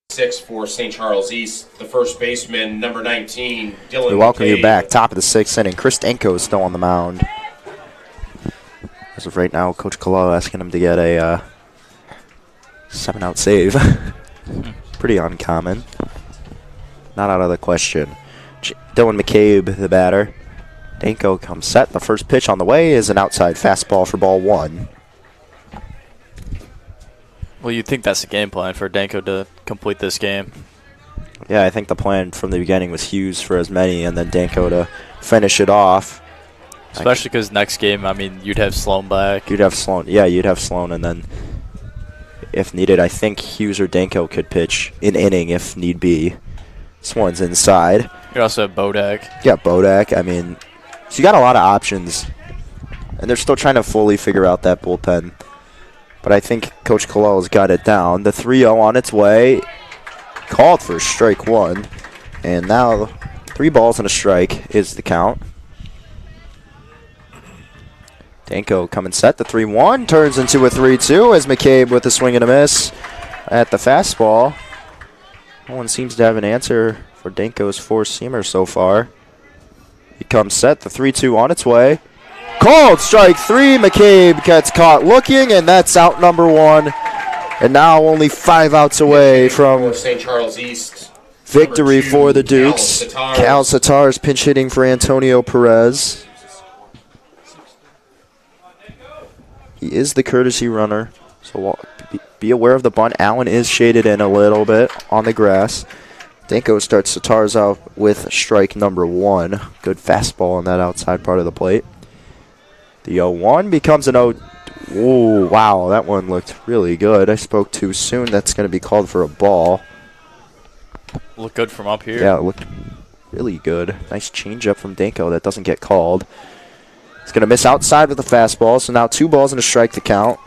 Six for St. Charles East. The first baseman, number 19, Dylan. We welcome you McQuade. back. Top of the 6th inning. Chris Danko is still on the mound. As of right now, Coach Colo asking him to get a 7-out save. Pretty uncommon. Not out of the question. Dylan McCabe, the batter. Danko comes set. The first pitch on the way is an outside fastball for ball 1. Well, you'd think that's the game plan for Danko to complete this game. Yeah, I think the plan from the beginning was Hughes for as many and then Danko to finish it off. Especially because next game, I mean, you'd have Sloan back. You'd have Sloan. Yeah, you'd have Sloan, and then if needed, I think Hughes or Danko could pitch an inning if need be. This one's inside. You also have Bodak. Yeah, Bodak. I mean, so you got a lot of options, and they're still trying to fully figure out that bullpen. But I think Coach Colella's got it down. The 3-0 on its way. Called for strike 1. And now 3 balls and a strike is the count. Danko coming set. The 3-1 turns into a 3-2 as McCabe with a swing and a miss at the fastball. No one seems to have an answer for Danko's 4-seamer so far. He comes set. The 3-2 on its way. Called strike 3. McCabe gets caught looking, and that's out number 1. And now only 5 outs away from St. Charles East. victory Number 2, for the Dukes. Cal Satars pinch hitting for Antonio Perez. He is the courtesy runner, so be aware of the bunt. Allen is shaded in a little bit on the grass. Danko starts Satars out with strike number 1. Good fastball on that outside part of the plate. The 0-1 becomes an 0. Ooh, wow, that one looked really good. I spoke too soon. That's going to be called for a ball. Look good from up here. Yeah, it looked really good. Nice changeup from Danko that doesn't get called. He's going to miss outside with the fastball, so now 2 balls and a strike to count.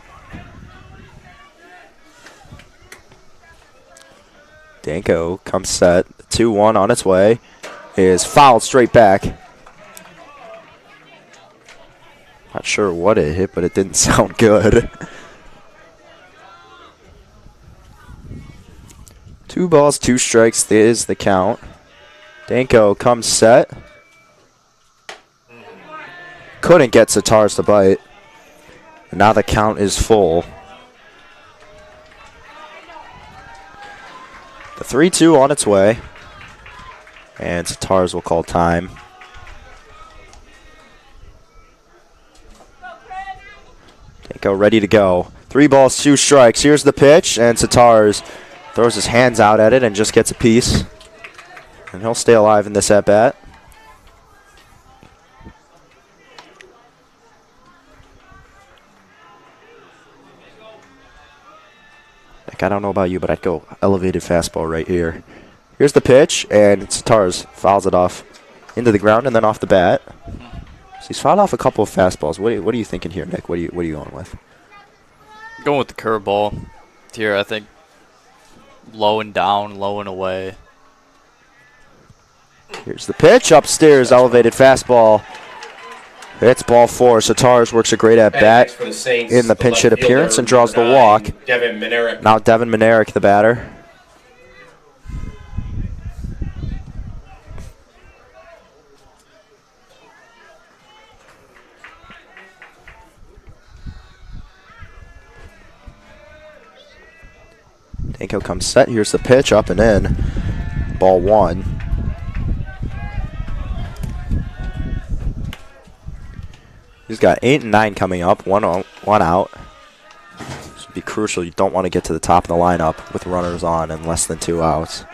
Danko comes set. 2-1 on its way. Is fouled straight back. Not sure what it hit, but it didn't sound good. 2 balls, 2 strikes is the count. Danko comes set. Couldn't get Satars to bite. And now the count is full. The 3-2 on its way. And Satars will call time. Danko ready to go. 3 balls, 2 strikes. Here's the pitch, and Satars throws his hands out at it and just gets a piece. And he'll stay alive in this at-bat. I don't know about you, but I'd go elevated fastball right here. Here's the pitch, and Satars fouls it off into the ground and then off the bat. So he's fouled off a couple of fastballs. What are you thinking here, Nick? What are you going with? Going with the curveball here, I think. Low and down, low and away. Here's the pitch, upstairs, elevated fastball. It's ball 4. Satars works a great at-bat in the pinch hit appearance and draws the walk. Now Devin Minerick, the batter. Danko comes set. Here's the pitch, up and in. Ball 1. He's got 8 and 9 coming up, one out. This would be crucial. You don't want to get to the top of the lineup with runners on and less than 2 outs.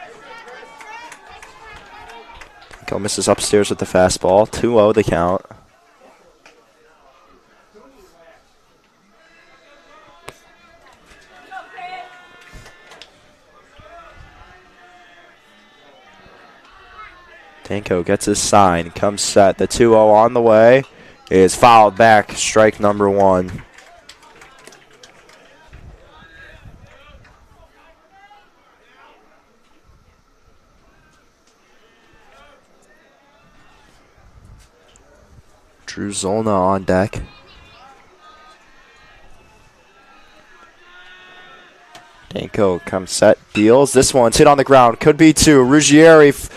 Danko misses upstairs with the fastball. 2-0 the count. Danko gets his sign, comes set. The 2-0 on the way is fouled back, strike number 1. Drew Zolna on deck. Danko comes set, deals. This one's hit on the ground, could be 2. Ruggieri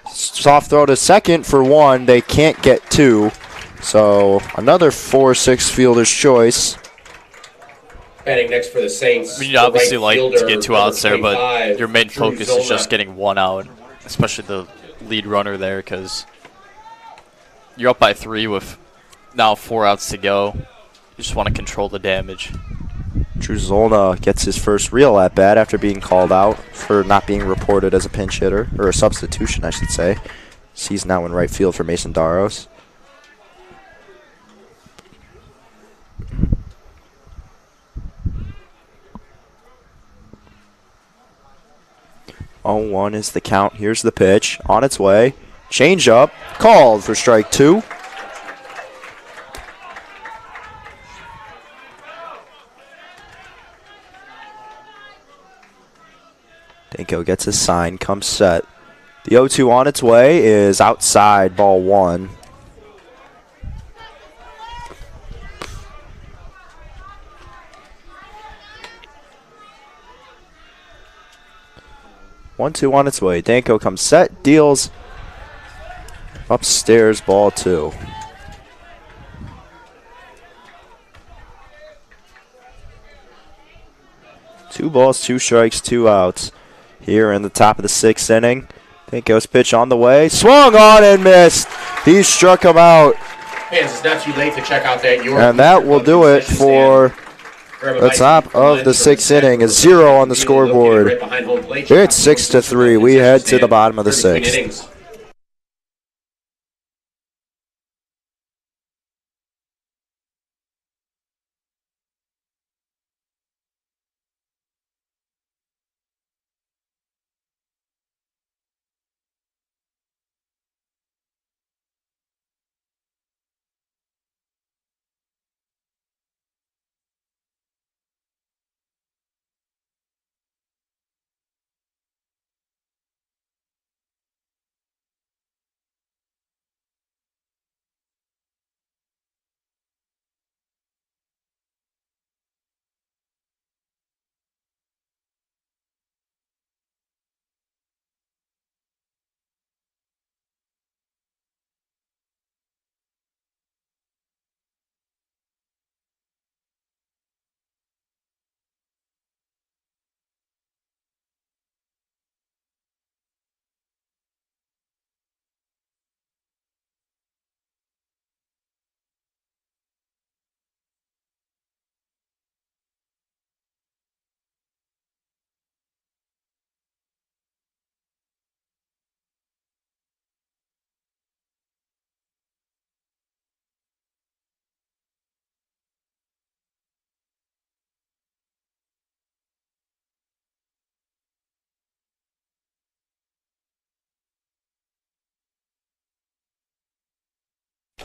soft throw to second for 1. They can't get 2. So another 4-6 fielder's choice. Batting next for the Saints. You'd obviously like to fielder, get 2 outs there, but your main Drew focus is Zolna. just getting 1 out, especially the lead runner there, because you're up by 3 with now 4 outs to go. You just want to control the damage. Drew Zolna gets his first real at-bat after being called out for not being reported as a pinch hitter, or a substitution, I should say. He's now in right field for Mason Daros. Oh, 1 is the count. Here's the pitch. On its way. Change up. Called for strike 2. Danko gets his sign. Comes set. The 0-2 on its way is outside, ball 1. One, 2 on its way. Danko comes set, deals upstairs, ball 2. Two balls, 2 strikes, 2 outs. Here in the top of the 6th inning. Pinko's pitch on the way. Swung on and missed. He struck him out. Fans, it's not too late to check out that. And that will do it for the top of the sixth inning. A 0 on the scoreboard. It's 6-3. We head to the bottom of the sixth.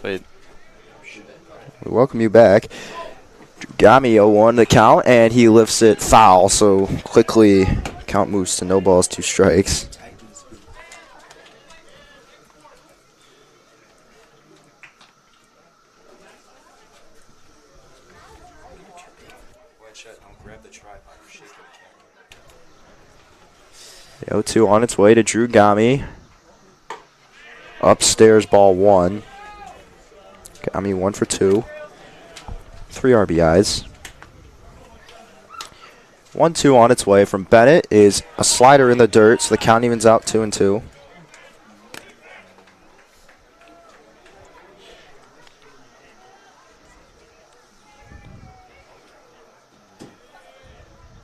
Wait. We welcome you back. Gami 0-1 the count, and he lifts it foul. So quickly, count moves to no balls, 2 strikes. The 0-2 on its way to Drew Gami. Upstairs, ball 1. Gami 1 for 2. 3 RBIs. 1-2 on its way from Bennett is a slider in the dirt, so the count evens out 2-2.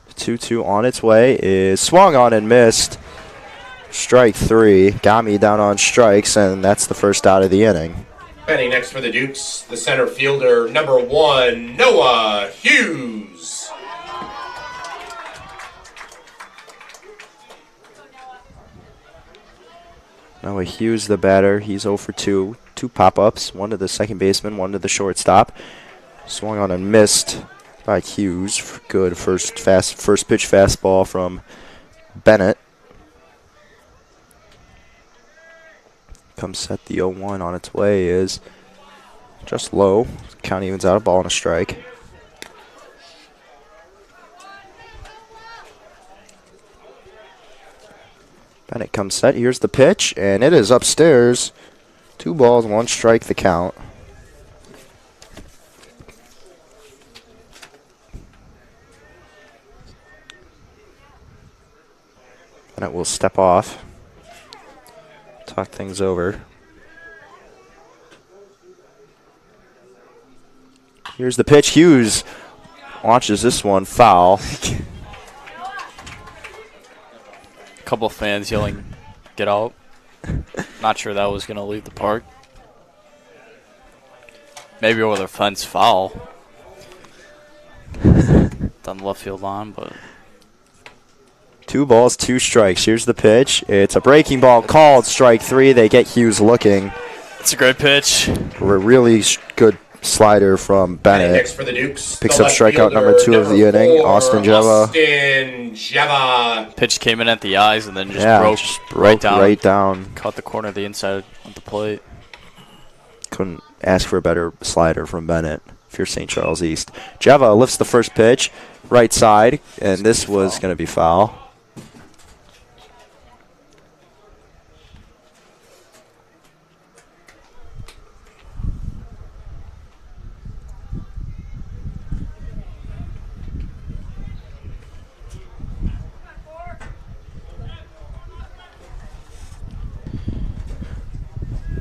The 2-2 on its way is swung on and missed. Strike 3. Gami down on strikes, and that's the first out of the inning. Batting next for the Dukes, the center fielder, number 1, Noah Hughes. Noah Hughes, the batter. He's 0 for 2. 2 pop-ups, 1 to the second baseman, 1 to the shortstop. Swung on and missed by Hughes. Good first pitch fastball from Bennett. Comes set the 0-1 on its way is just low. Count evens out, a ball and a strike. Bennett comes set. Here's the pitch, and it is upstairs. 2 balls, 1 strike, the count. Bennett will step off. Talk things over. Here's the pitch. Hughes launches this one foul. A couple fans yelling, "Get out." Not sure that was going to leave the park. Maybe over the fence foul. Down the left field line, but 2 balls, 2 strikes. Here's the pitch. It's a breaking ball called. Strike 3. They get Hughes looking. it's a great pitch. A really good slider from Bennett. Next for the Dukes, Picks up strikeout number 2 of the inning. Austin Jeva. Pitch came in at the eyes and then just broke right down. Caught the corner of the inside of the plate. Couldn't ask for a better slider from Bennett if you're St. Charles East. Jeva lifts the first pitch, right side, and this was going to be foul.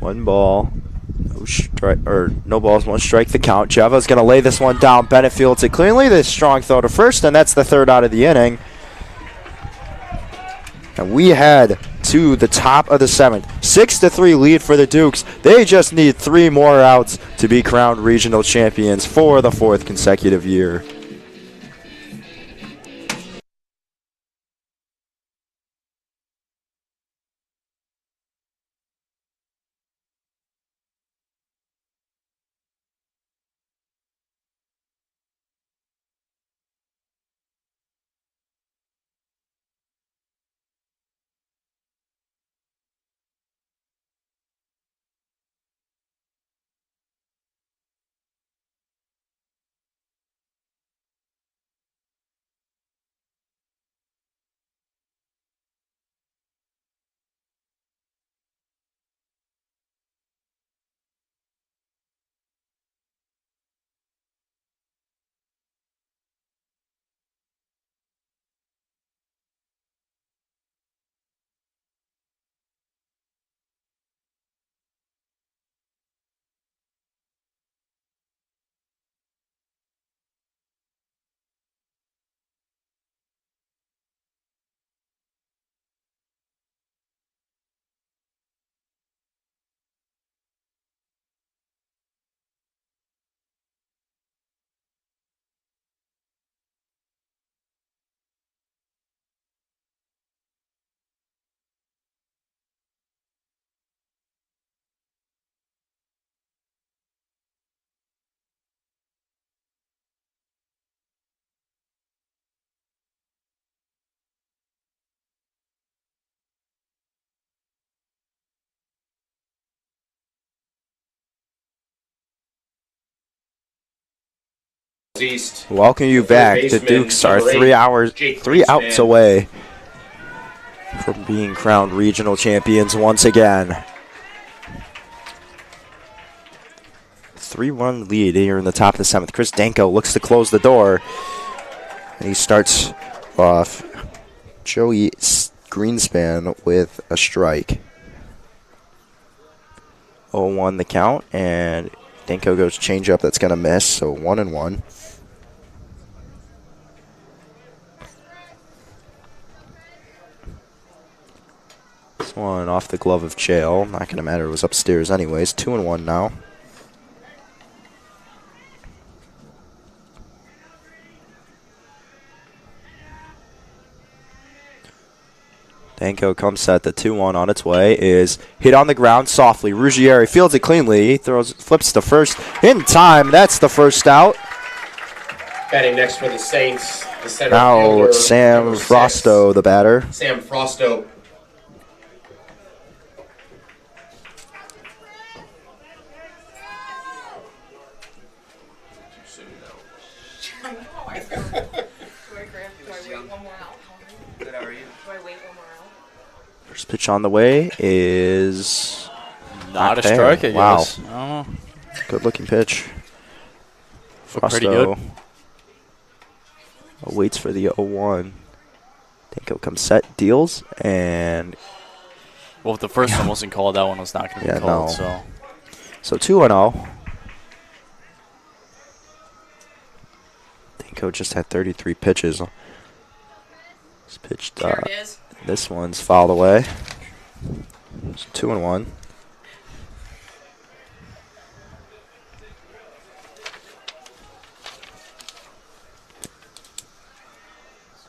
1 ball. No balls, 1 strike the count. Jeva's going to lay this one down. Bennett fields it cleanly. This strong throw to first, and that's the 3rd out of the inning. And we head to the top of the 7th. 6-3 lead for the Dukes. They just need 3 more outs to be crowned regional champions for the 4th consecutive year. East. Welcome you back. The Dukes are 3 outs away from being crowned regional champions once again. 3-1 lead here in the top of the 7th. Chris Danko looks to close the door, and he starts off Joey Greenspan with a strike. 0-1 the count, and Danko goes changeup that's going to miss, so 1-1. This one off the glove of Chael. Not going to matter. It was upstairs anyways. 2-1 now. Danko comes set. The 2-1 on its way is hit on the ground softly. Ruggieri fields it cleanly. He flips to first in time. That's the first out. Batting next for the Saints, the center now fielder, Sam Frosto, the batter. Sam Frosto. First pitch on the way is not a strike, I guess. Wow. Good looking pitch. Frosto pretty good. Waits for the 0-1. Danko comes set, deals, and well, if the first one wasn't called, that one was not going to be called. No. So 2-0. Danko just had 33 pitches. He's pitched. This one's fouled away. So 2-1.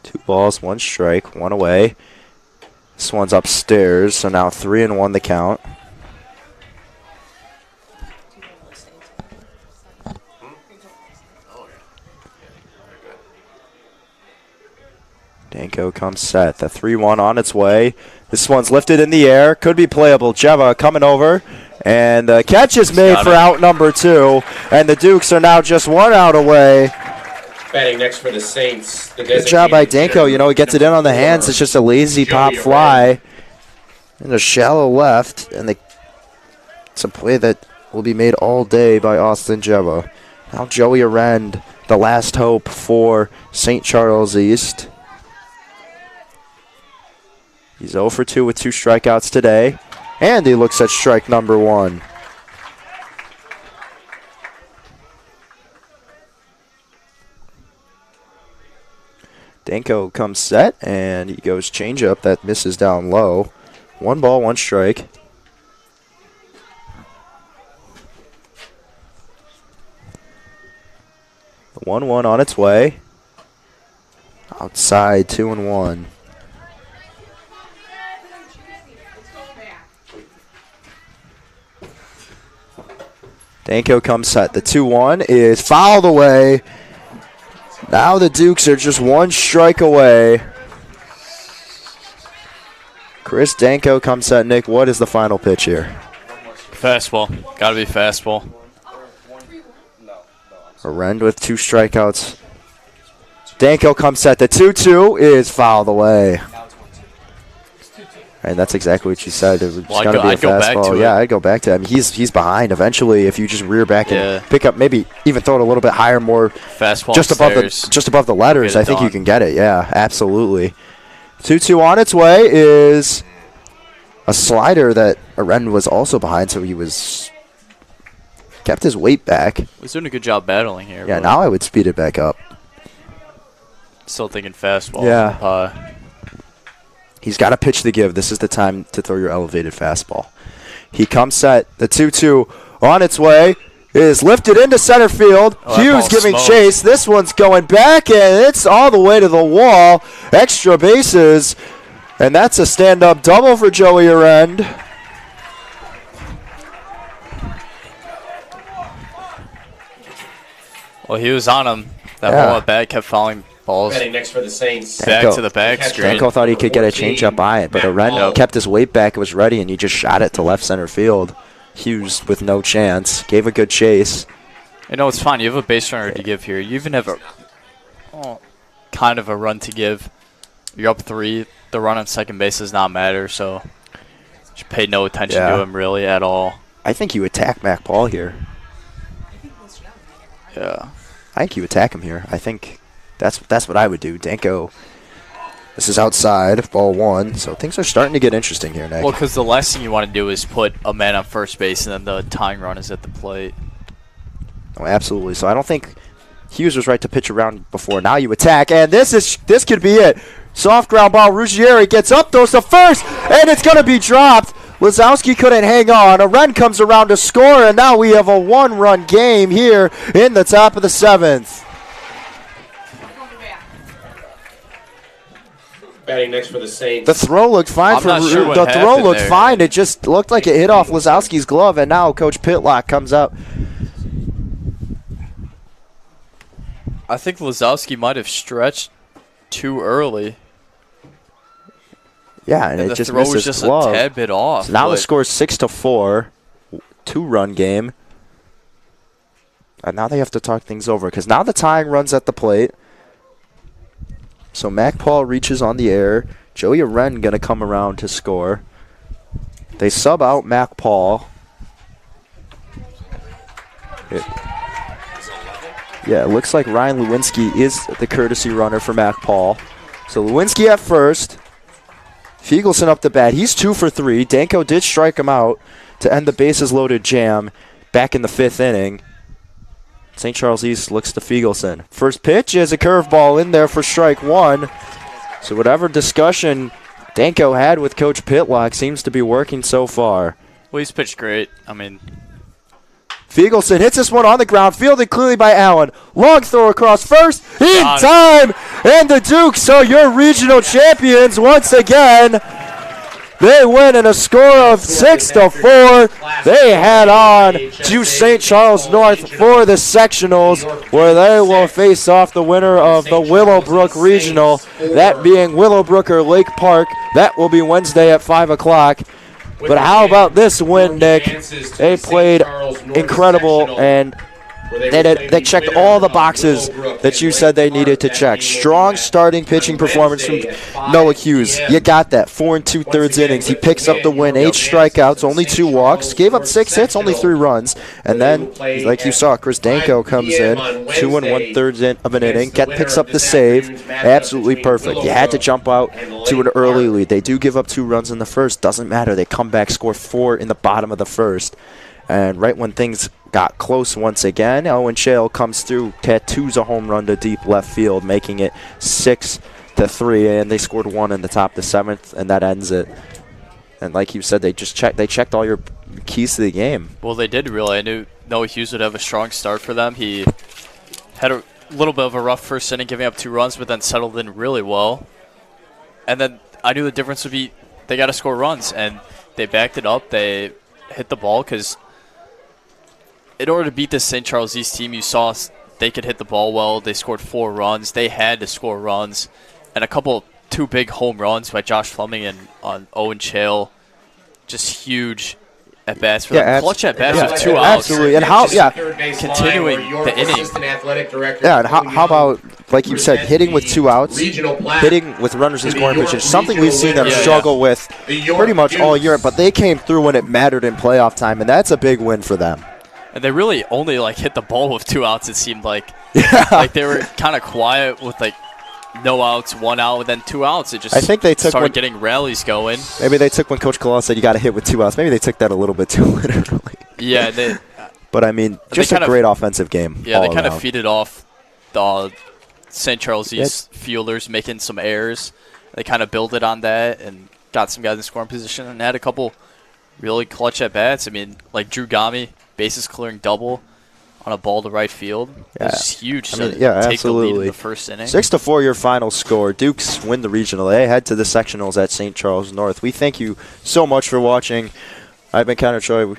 Two balls, 1 strike, 1 away. This one's upstairs, so now 3-1 the count. Danko comes set. The 3-1 on its way. This one's lifted in the air. Could be playable. Jeva coming over. And the catch is made for out number 2. And the Dukes are now just 1 out away. Batting next for the Saints. Good job by Danko. You know, he gets it in on the hands. It's just a lazy pop fly. And a shallow left. And it's a play that will be made all day by Austin Jeva. Now Joey Arend, the last hope for St. Charles East. He's 0 for 2 with 2 strikeouts today. And he looks at strike number 1. Danko comes set, and he goes changeup. That misses down low. 1 ball, 1 strike. The 1-1 on its way. Outside, 2-1. Danko comes set. The 2-1 is fouled away. Now the Dukes are just 1 strike away. Chris Danko comes set. Nick, what is the final pitch here? Fastball. Gotta be fastball. Arend with 2 strikeouts. Danko comes set. The 2-2 is fouled away. And that's exactly what you said. It was going to be a fastball. Yeah, I'd go back to it. I mean, he's behind. Eventually, if you just rear back and pick up, maybe even throw it a little bit higher, more fastball just above the letters, I think you can get it. Yeah, absolutely. 2-2 on its way is a slider that Arend was also behind, so he was kept his weight back. He's doing a good job battling here. Yeah, now I would speed it back up. Still thinking fastball. Yeah. He's got to pitch the give. This is the time to throw your elevated fastball. He comes set. The 2-2 on its way is lifted into center field. Hughes giving chase. This one's going back, and it's all the way to the wall. Extra bases, and that's a stand-up double for Joey Arend. Well, he was on him. That ball at bat kept falling. Balls next for the Saints. Back to the back screen. Danko thought he could get a changeup by it, but Arend kept his weight back, was ready, and he just shot it to left center field. Hughes with no chance. Gave a good chase. You know, it's fine. You have a base runner to give here. You even have kind of a run to give. You're up 3. The run on second base does not matter, so just pay no attention to him really at all. I think you attack McQuade here. Yeah. I think you attack him here. I think that's what I would do. Danko, this is outside, ball 1, so things are starting to get interesting here, Nick. Well, because the last thing you want to do is put a man on first base and then the tying run is at the plate. Oh, absolutely. So I don't think Hughes was right to pitch around before. Now you attack, and this could be it. Soft ground ball. Ruggieri gets up, throws to first, and it's going to be dropped. Lazowski couldn't hang on. Arend comes around to score, and now we have a 1-run game here in the top of the 7th. Batting next for the Saints. The throw looked fine fine. It just looked like it hit off Lazowski's glove, and now Coach Pitlock comes up. I think Lazowski might have stretched too early. Yeah, and it just missed his just glove. A tad bit off. So now the score's 6-4, 2-run game. And now they have to talk things over because now the tying run's at the plate. So McPaul reaches on the air. Joey Arend going to come around to score. They sub out McPaul. It looks like Ryan Lewinsky is the courtesy runner for McPaul. So Lewinsky at first. Fiegelson up the bat. He's 2 for 3. Danko did strike him out to end the bases-loaded jam back in the 5th inning. St. Charles East looks to Fiegelson. First pitch is a curveball in there for strike 1. So whatever discussion Danko had with Coach Pitlock seems to be working so far. Well, he's pitched great. I mean, Fiegelson hits this one on the ground, fielded clearly by Allen. Long throw across first, in time, and the Dukes are your regional champions once again. They win in a score of 6-4. They head on to St. Charles North for the sectionals, where they will face off the winner of the Willowbrook Regional, that being Willowbrook or Lake Park. That will be Wednesday at 5 o'clock. But how about this win, Nick? They played incredible, and They checked all the boxes that you said they needed to check. Strong starting pitching performance from Noah Hughes. You got that. 4 2/3 innings. He picks up the win. 8 strikeouts, only 2 walks. Gave up 6 hits, only 3 runs. And then, like you saw, Chris Danko comes in, 2 1/3 of an inning. Picks up the save. Absolutely perfect. You had to jump out to an early lead. They do give up 2 runs in the first. Doesn't matter. They come back, score 4 in the bottom of the first. And right when things got close once again, Owen Shale comes through, tattoos a home run to deep left field, making it 6-3. And they scored 1 in the top of the 7th, and that ends it. And like you said, they checked all your keys to the game. Well, they did really. I knew Noah Hughes would have a strong start for them. He had a little bit of a rough first inning, giving up 2 runs, but then settled in really well. And then I knew the difference would be they got to score runs, and they backed it up. They hit the ball because in order to beat this St. Charles East team, you saw they could hit the ball well. They scored 4 runs. They had to score runs, and 2 big home runs by Josh Fleming and on Owen Shale. Just huge at bats for them. Clutch at bats with 2 outs. Absolutely. And how, continuing the inning. Yeah, and how about, like you said, hitting with 2 outs, hitting with runners in scoring position, something we've seen them struggle with pretty much all year, but they came through when it mattered in playoff time, and that's a big win for them. And they really only hit the ball with 2 outs, it seemed like. Like they were kind of quiet with no outs, 1 out, and then 2 outs. It just started getting rallies going. Maybe they took when Coach Kalal said you got to hit with 2 outs. Maybe they took that a little bit too literally. Yeah, but I mean, just a great offensive game. Yeah, they kind of feeded off the St. Charles East fielders, making some errors. They kind of built it on that and got some guys in scoring position and had a couple really clutch at bats. I mean, like Drew Gami, bases clearing double on a ball to right field. It was huge to take the lead in the first inning. 6-4 your final score. Dukes win the regional. They head to the sectionals at St. Charles North. We thank you so much for watching. I've been Connor Choi.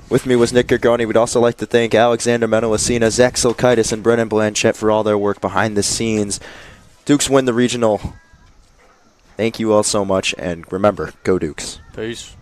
With me was Nick Gargoni. We'd also like to thank Alexander Menelacina, Zach Silkaitis, and Brennen Blanchett for all their work behind the scenes. Dukes win the regional. Thank you all so much, and remember, go Dukes. Peace.